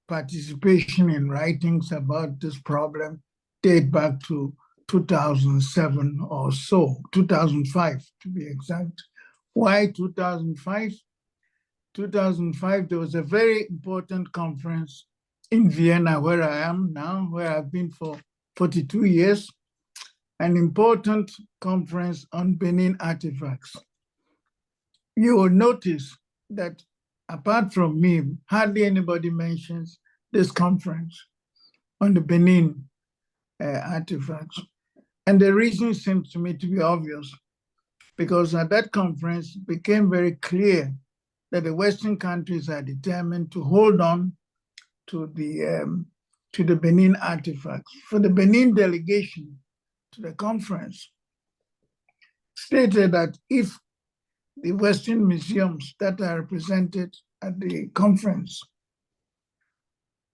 participation in writings about this problem date back to 2007 or so, 2005 to be exact. Why 2005? 2005, there was a very important conference in Vienna, where I am now, where I've been for 42 years. An important conference on Benin artifacts. You will notice that apart from me, hardly anybody mentions this conference on the Benin artifacts. And the reason seems to me to be obvious, because at that conference it became very clear that the Western countries are determined to hold on to the Benin artifacts. For the Benin delegation to the conference stated that if the Western museums that are represented at the conference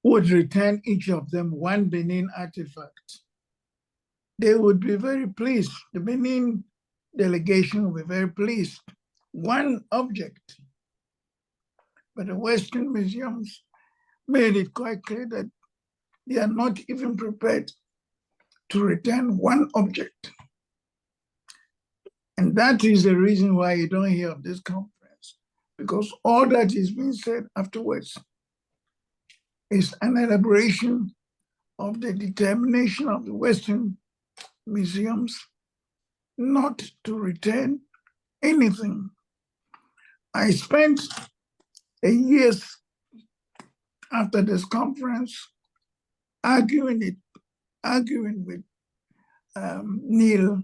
would return each of them one Benin artifact, they would be very pleased. The Benin delegation would be very pleased. One object. But the Western museums made it quite clear that they are not even prepared to return one object. And that is the reason why you don't hear of this conference, because all that is being said afterwards is an elaboration of the determination of the Western museums not to return anything. I spent a year after this conference arguing with Neil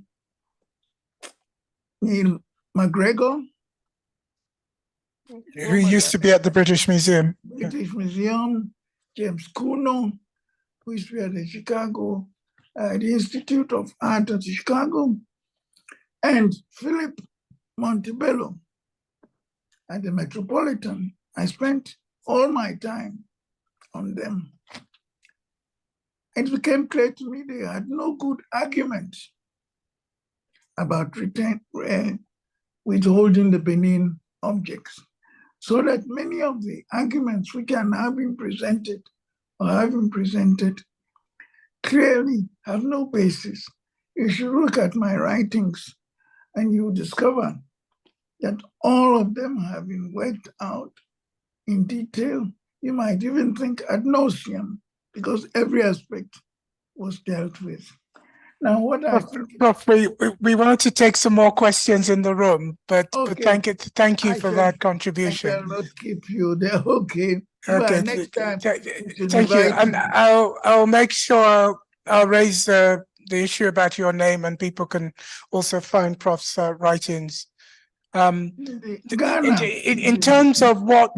McGregor, Who used to be at the British Museum. British Museum, James Kuno, who used to be at the Chicago, the Institute of Art at Chicago, and Philip Montebello at the Metropolitan. I spent all my time on them. It became clear to me they had no good argument about withholding the Benin objects, so that many of the arguments which are now being presented or have been presented clearly have no basis. You should look at my writings and you discover that all of them have been worked out in detail. You might even think ad nauseum, because every aspect was dealt with. Now, what I think, Prof, we wanted to take some more questions in the room, but Okay. thank you I for shall- that I contribution. shall not keep you there. Okay. Okay, But next time, you should thank you. invite And me. I'll make sure I'll raise the issue about your name, and people can also find Prof's writings. Ghana. In terms of what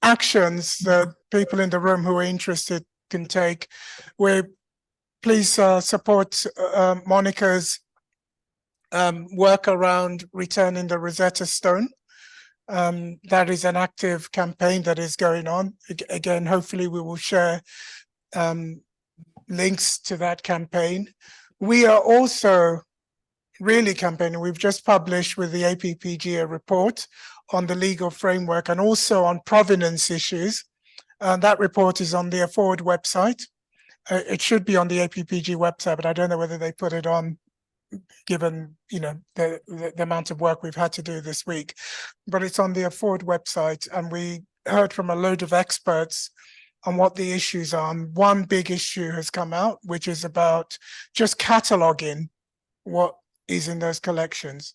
actions that people in the room who are interested can take, we please support Monica's work around returning the Rosetta Stone. That is an active campaign that is going on. Again, hopefully we will share links to that campaign. We are also really campaigning. We've just published with the APPG a report on the legal framework and also on provenance issues. That report is on the Afford website. It should be on the APPG website, but I don't know whether they put it on, given the amount of work we've had to do this week. But it's on the Afford website, and we heard from a load of experts on what the issues are. And one big issue has come out, which is about just cataloging what is in those collections.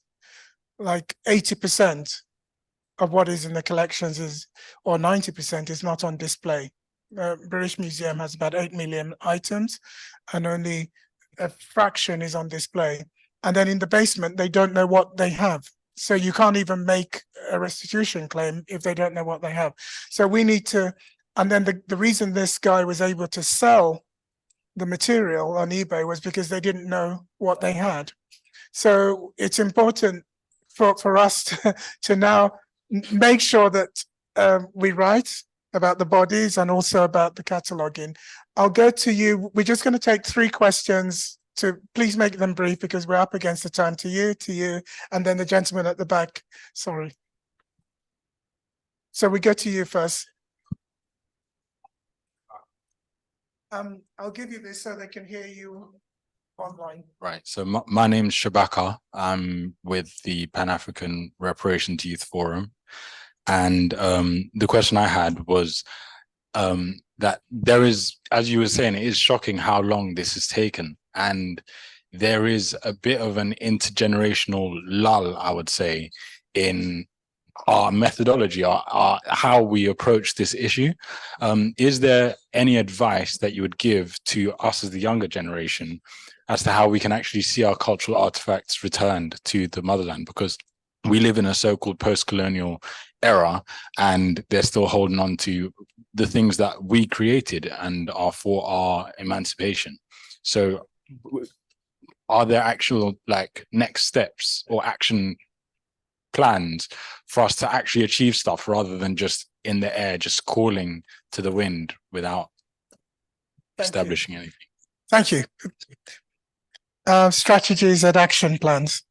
Like 80% of what is in the collections is, or 90% is not on display. British Museum has about 8 million items, and only a fraction is on display. And then in the basement, they don't know what they have. So you can't even make a restitution claim if they don't know what they have. So we need to, and then the reason this guy was able to sell the material on eBay was because they didn't know what they had. So it's important for us to now make sure that we write about the bodies and also about the cataloging. I'll go to you. We're just going to take 3 questions. To please make them brief because we're up against the time. To you, and then the gentleman at the back. Sorry. So we go to you first. I'll give you this so they can hear you online. Right. So my name's Shabaka. I'm with the Pan-African Reparations Youth Forum. And the question I had was that there is, as you were saying, it is shocking how long this has taken. And there is a bit of an intergenerational lull, I would say, in our methodology, our how we approach this issue. Is there any advice that you would give to us as the younger generation as to how we can actually see our cultural artifacts returned to the motherland? Because we live in a so-called post-colonial era, and they're still holding on to the things that we created and are for our emancipation. So are there actual next steps or action plans for us to actually achieve stuff rather than just in the air, just calling to the wind without establishing anything? Thank you. Strategies and action plans.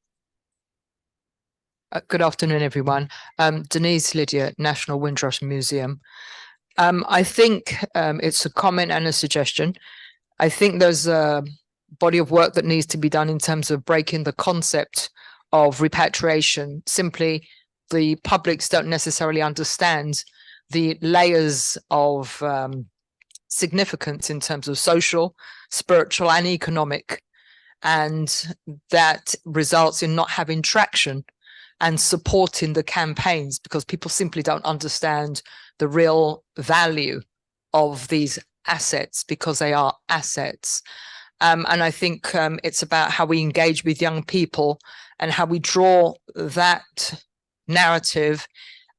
Good afternoon, everyone. Denise Lydia, National Windrush Museum. I think it's a comment and a suggestion. I think there's a body of work that needs to be done in terms of breaking the concept of repatriation. Simply, the publics don't necessarily understand the layers of significance in terms of social, spiritual, and economic. And that results in not having traction and supporting the campaigns because people simply don't understand the real value of these assets because they are assets. And I think it's about how we engage with young people and how we draw that narrative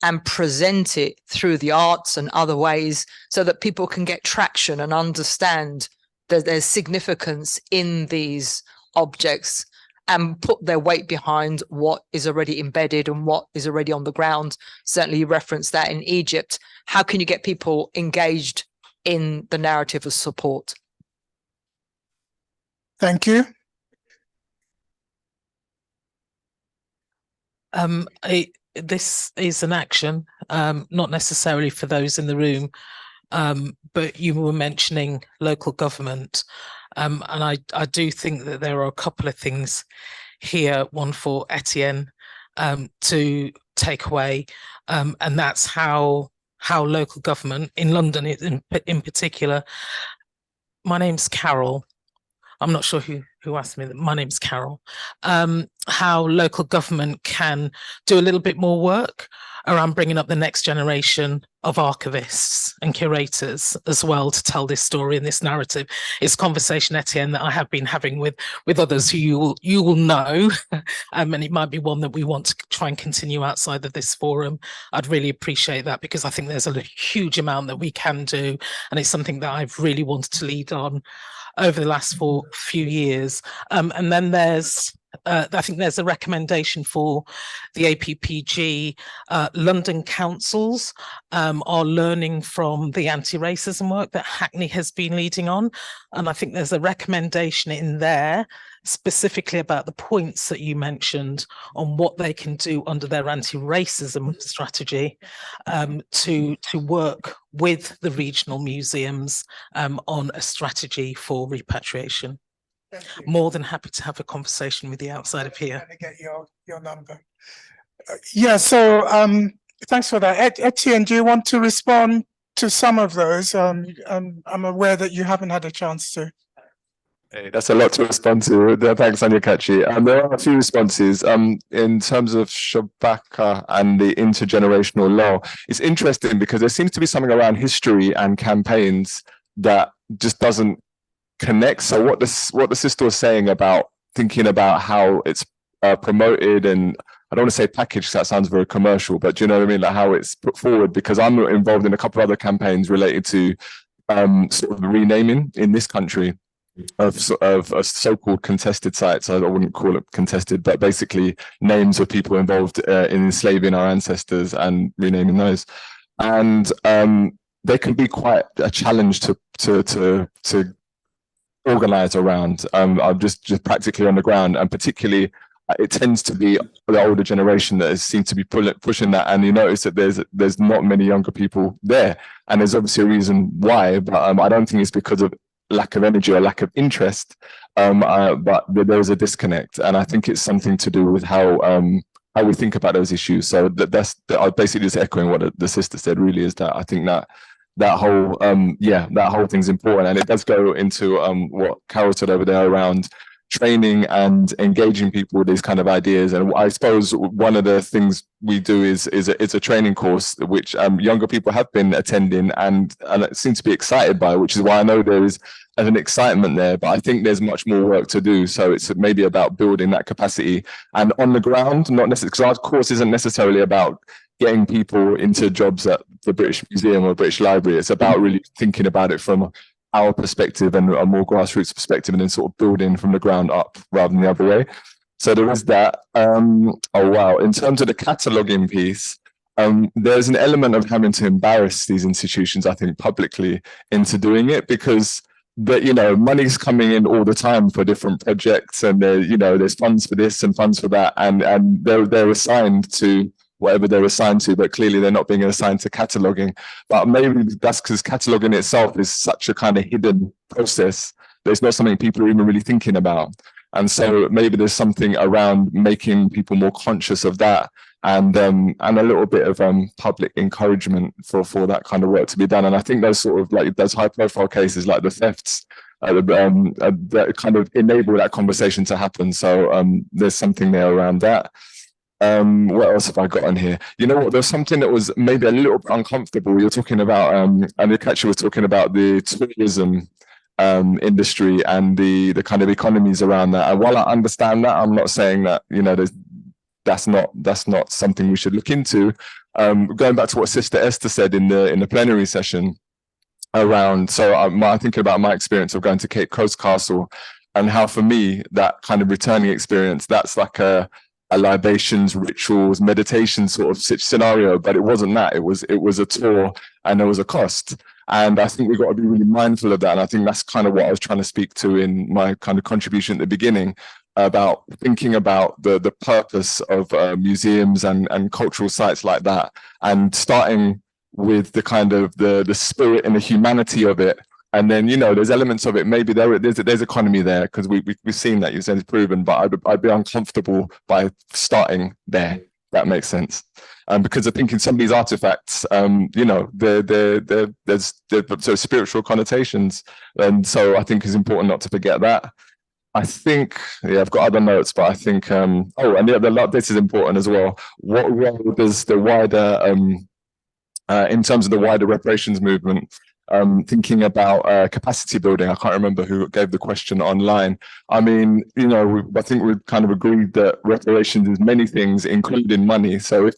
and present it through the arts and other ways so that people can get traction and understand that there's significance in these objects and put their weight behind what is already embedded and what is already on the ground. Certainly you referenced that in Egypt. How can you get people engaged in the narrative of support? Thank you. This is an action, not necessarily for those in the room, but you were mentioning local government. And I do think that there are a couple of things here, one for Etienne to take away, and that's how local government in London in particular. My name's Carol. I'm not sure who asked me that. My name's Carol. How local government can do a little bit more work around bringing up the next generation of archivists and curators as well to tell this story and this narrative. It's a conversation, Etienne, that I have been having with others who you will know, and it might be one that we want to try and continue outside of this forum. I'd really appreciate that, because I think there's a huge amount that we can do, and it's something that I've really wanted to lead on over the last few years. And then there's, I think there's a recommendation for the APPG. London councils are learning from the anti-racism work that Hackney has been leading on. And I think there's a recommendation in there specifically about the points that you mentioned on what they can do under their anti-racism strategy to work with the regional museums on a strategy for repatriation. More than happy to have a conversation with you outside of here. Get your number. Yeah, so thanks for that. Etienne, do you want to respond to some of those? I'm aware that you haven't had a chance to. Hey, that's a lot to respond to. Thanks, Onyekachi. There are a few responses. In terms of Shabaka and the intergenerational law, it's interesting because there seems to be something around history and campaigns that just doesn't connect. So what the sister was saying about thinking about how it's promoted, and I don't want to say packaged, that sounds very commercial, but do you know what I mean? Like how it's put forward, because I'm involved in a couple of other campaigns related to sort of renaming in this country of so-called contested sites. I wouldn't call it contested, but basically names of people involved in enslaving our ancestors and renaming those. And they can be quite a challenge to organize around. I'm just practically on the ground, and particularly it tends to be the older generation that seems to be pushing that. And you notice that there's not many younger people there, and there's obviously a reason why, but I don't think it's because of lack of energy or lack of interest, but there's a disconnect, and I think it's something to do with how we think about those issues. So that's basically just echoing what the sister said. Really, is that I think that whole thing's important, and it does go into what Carol said over there around training and engaging people with these kind of ideas. And I suppose one of the things we do is a training course which younger people have been attending and seem to be excited by, which is why I know there is an excitement there, but I think there's much more work to do. So it's maybe about building that capacity and on the ground, not necessarily, because our course isn't necessarily about getting people into jobs at the British Museum or British Library. It's about really thinking about it from our perspective and a more grassroots perspective, and then sort of building from the ground up rather than the other way. So there is that. Oh, wow. In terms of the cataloguing piece, there's an element of having to embarrass these institutions, I think, publicly into doing it, because money's coming in all the time for different projects, and there's funds for this and funds for that, and they're assigned to whatever they're assigned to, but clearly they're not being assigned to cataloguing. But maybe that's because cataloguing itself is such a kind of hidden process. There's not something people are even really thinking about. And so maybe there's something around making people more conscious of that, and a little bit of public encouragement for that kind of work to be done. And I think those sort of like those high profile cases like the thefts that kind of enable that conversation to happen. So there's something there around that. What else have I got on here? You know what? There's something that was maybe a little bit uncomfortable. You're talking about, Onyekachi was talking about the tourism industry and the kind of economies around that. And while I understand that, I'm not saying that that's not something we should look into. Going back to what Sister Esther said in the plenary session around. So I'm thinking about my experience of going to Cape Coast Castle, and how for me that kind of returning experience, that's like a libations, rituals, meditation sort of scenario, but it wasn't that. It was a tour, and there was a cost. And I think we've got to be really mindful of that. And I think that's kind of what I was trying to speak to in my kind of contribution at the beginning, about thinking about the purpose of museums and cultural sites like that, and starting with the kind of the spirit and the humanity of it. And then, you know, there's elements of it, maybe there's economy there, because we've seen that, you said it's proven, but I'd be uncomfortable by starting there. That makes sense. Because I think in some of these artifacts, you know, there's so spiritual connotations. And so I think it's important not to forget that. I think, yeah, I've got other notes, but I think, oh, and this is important as well. What role does the wider, in terms of the wider reparations movement, thinking about capacity building? I can't remember who gave the question online. I mean, you know, I think we've kind of agreed that reparations is many things, including money. So if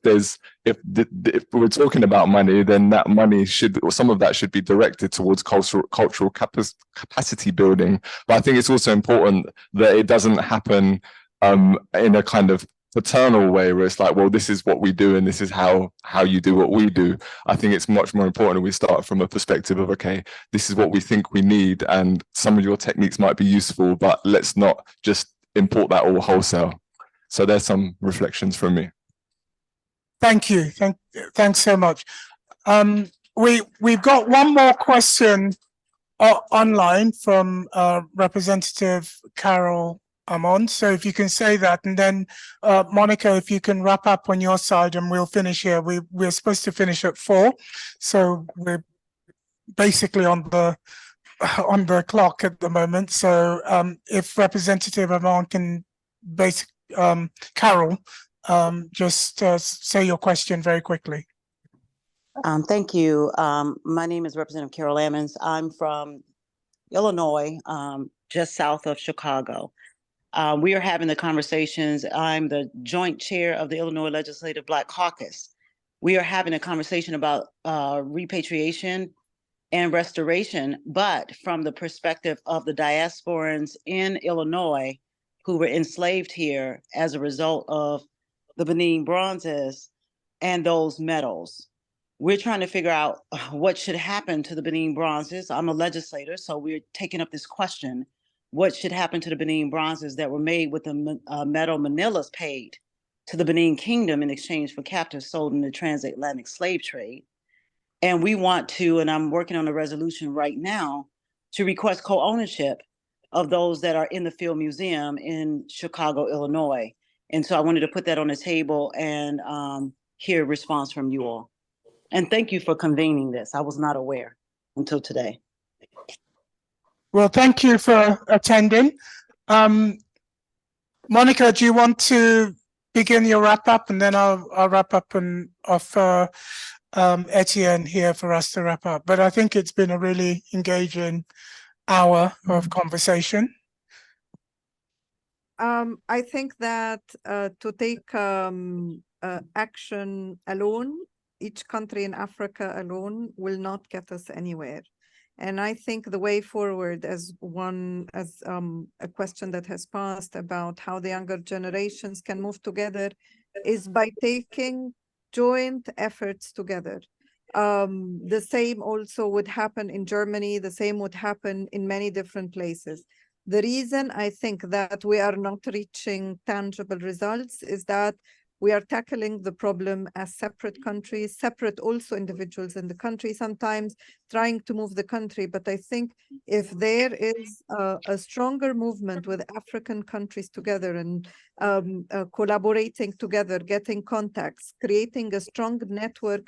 we're talking about money, then that money should, or some of that should be directed towards cultural capacity building. But I think it's also important that it doesn't happen in a kind of paternal way where it's like, well, this is what we do and this is how you do what we do. I think it's much more important we start from a perspective of, okay, this is what we think we need, and some of your techniques might be useful, but let's not just import that all wholesale. So there's some reflections from me. Thank you. Thanks so much. We've got one more question online from Representative Carol Amon. So if you can say that, and then Monica, if you can wrap up on your side, and we'll finish here. We're supposed to finish at 4, so we're basically on the clock at the moment. So if Representative Amon can Carol, just say your question very quickly. Thank you. My name is Representative Carol Ammons. I'm from Illinois, just south of Chicago. We are having the conversations. I'm the joint chair of the Illinois Legislative Black Caucus. We are having a conversation about repatriation and restoration, but from the perspective of the diasporans in Illinois who were enslaved here as a result of the Benin bronzes and those metals. We're trying to figure out what should happen to the Benin bronzes. I'm a legislator, so we're taking up this question. What should happen to the Benin bronzes that were made with the metal manillas paid to the Benin Kingdom in exchange for captives sold in the transatlantic slave trade? And we want to, and I'm working on a resolution right now, to request co-ownership of those that are in the Field Museum in Chicago, Illinois. And so I wanted to put that on the table and hear a response from you all. And thank you for convening this. I was not aware until today. Well, thank you for attending. Monica, do you want to begin your wrap up, and then I'll wrap up and offer Etienne here for us to wrap up. But I think it's been a really engaging hour of conversation. I think that to take action alone, each country in Africa alone will not get us anywhere. And I think the way forward, as a question that has passed about how the younger generations can move together, is by taking joint efforts together. The same also would happen in Germany, the same would happen in many different places. The reason I think that we are not reaching tangible results is that we are tackling the problem as separate countries, separate also individuals in the country, sometimes trying to move the country. But I think if there is a stronger movement with African countries together and collaborating together, getting contacts, creating a strong network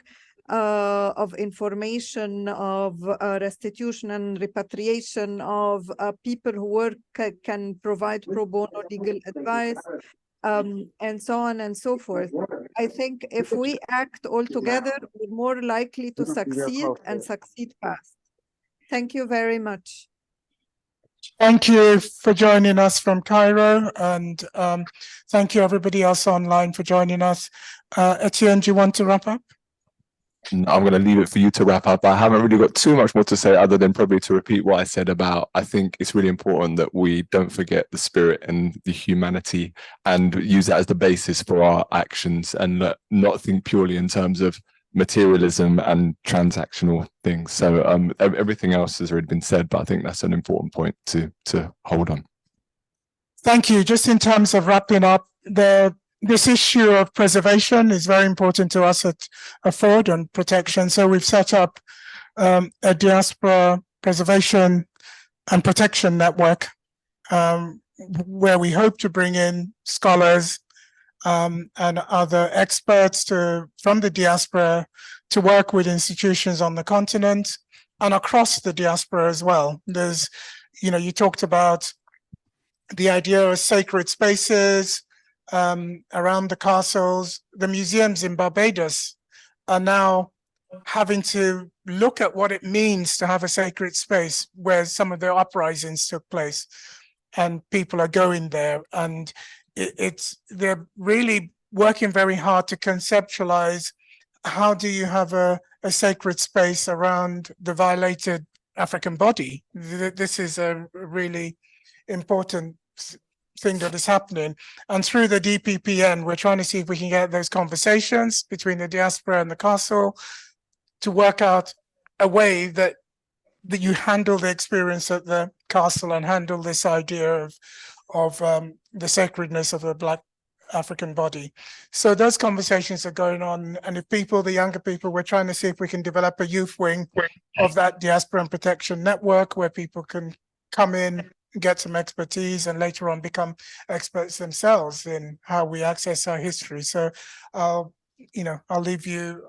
of information, of restitution and repatriation, of people who work can provide pro bono legal advice, and so on and so forth. I think if we act all together, we're more likely to succeed and succeed fast. Thank you very much. Thank you for joining us from Cairo, and thank you everybody else online for joining us. Etienne, do you want to wrap up? I'm going to leave it for you to wrap up. I haven't really got too much more to say other than probably to repeat what I said about, I think it's really important that we don't forget the spirit and the humanity and use that as the basis for our actions, and not think purely in terms of materialism and transactional things. So everything else has already been said, but I think that's an important point to hold on. Thank you. Just in terms of wrapping up, the this issue of preservation is very important to us at Afford and protection. So we've set up a diaspora preservation and protection network where we hope to bring in scholars and other experts from the diaspora to work with institutions on the continent and across the diaspora as well. There's, you talked about the idea of sacred spaces around the castles. The museums in Barbados are now having to look at what it means to have a sacred space where some of the uprisings took place, and people are going there, and they're really working very hard to conceptualize how do you have a sacred space around the violated African body. This is a really important thing that is happening. And through the DPPN, we're trying to see if we can get those conversations between the diaspora and the castle to work out a way that you handle the experience at the castle and handle this idea of the sacredness of the Black African body. So those conversations are going on. And if the younger people, we're trying to see if we can develop a youth wing of that diaspora and protection network where people can come in, get some expertise, and later on become experts themselves in how we access our history. So I'll leave you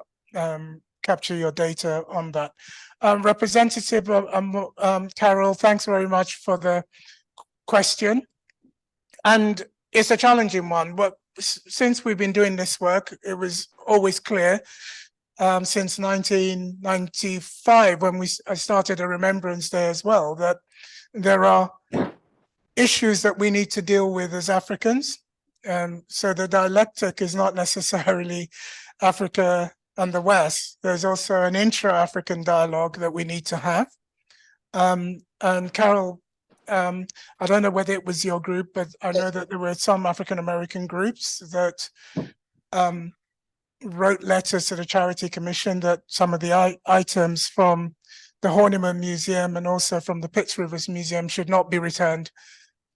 capture your data on that. Representative Carol, thanks very much for the question. And it's a challenging one, but since we've been doing this work, it was always clear since 1995, when I started a Remembrance Day as well, that there are issues that we need to deal with as Africans. So the dialectic is not necessarily Africa and the West. There's also an intra-African dialogue that we need to have. And Carol, I don't know whether it was your group, but I know that there were some African-American groups that wrote letters to the Charity Commission that some of the items from the Horniman Museum and also from the Pitts Rivers Museum should not be returned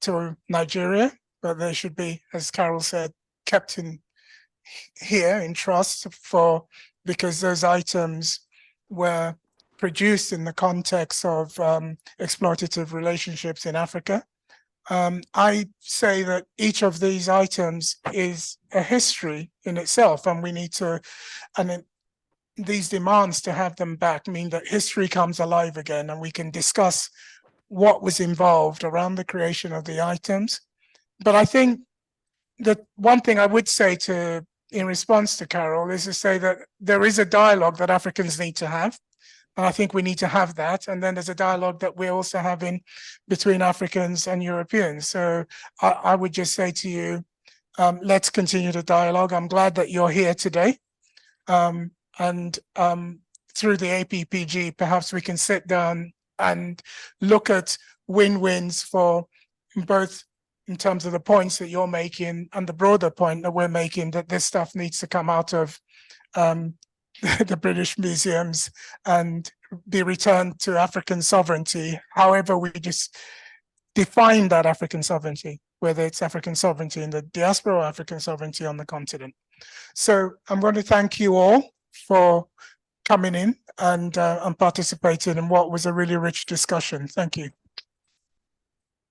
to Nigeria, but they should be, as Carol said, kept here in trust because those items were produced in the context of exploitative relationships in Africa. I say that each of these items is a history in itself, and we need to, these demands to have them back mean that history comes alive again, and we can discuss what was involved around the creation of the items. But I think that one thing I would say in response to Carol is to say that there is a dialogue that Africans need to have. And I think we need to have that. And then there's a dialogue that we're also having between Africans and Europeans. So I would just say to you, let's continue the dialogue. I'm glad that you're here today. And through the APPG, perhaps we can sit down and look at win-wins for both in terms of the points that you're making and the broader point that we're making, that this stuff needs to come out of the British museums and be returned to African sovereignty, however we just define that African sovereignty, whether it's African sovereignty in the diaspora or African sovereignty on the continent. So I'm going to thank you all for coming in and participating in what was a really rich discussion. Thank you.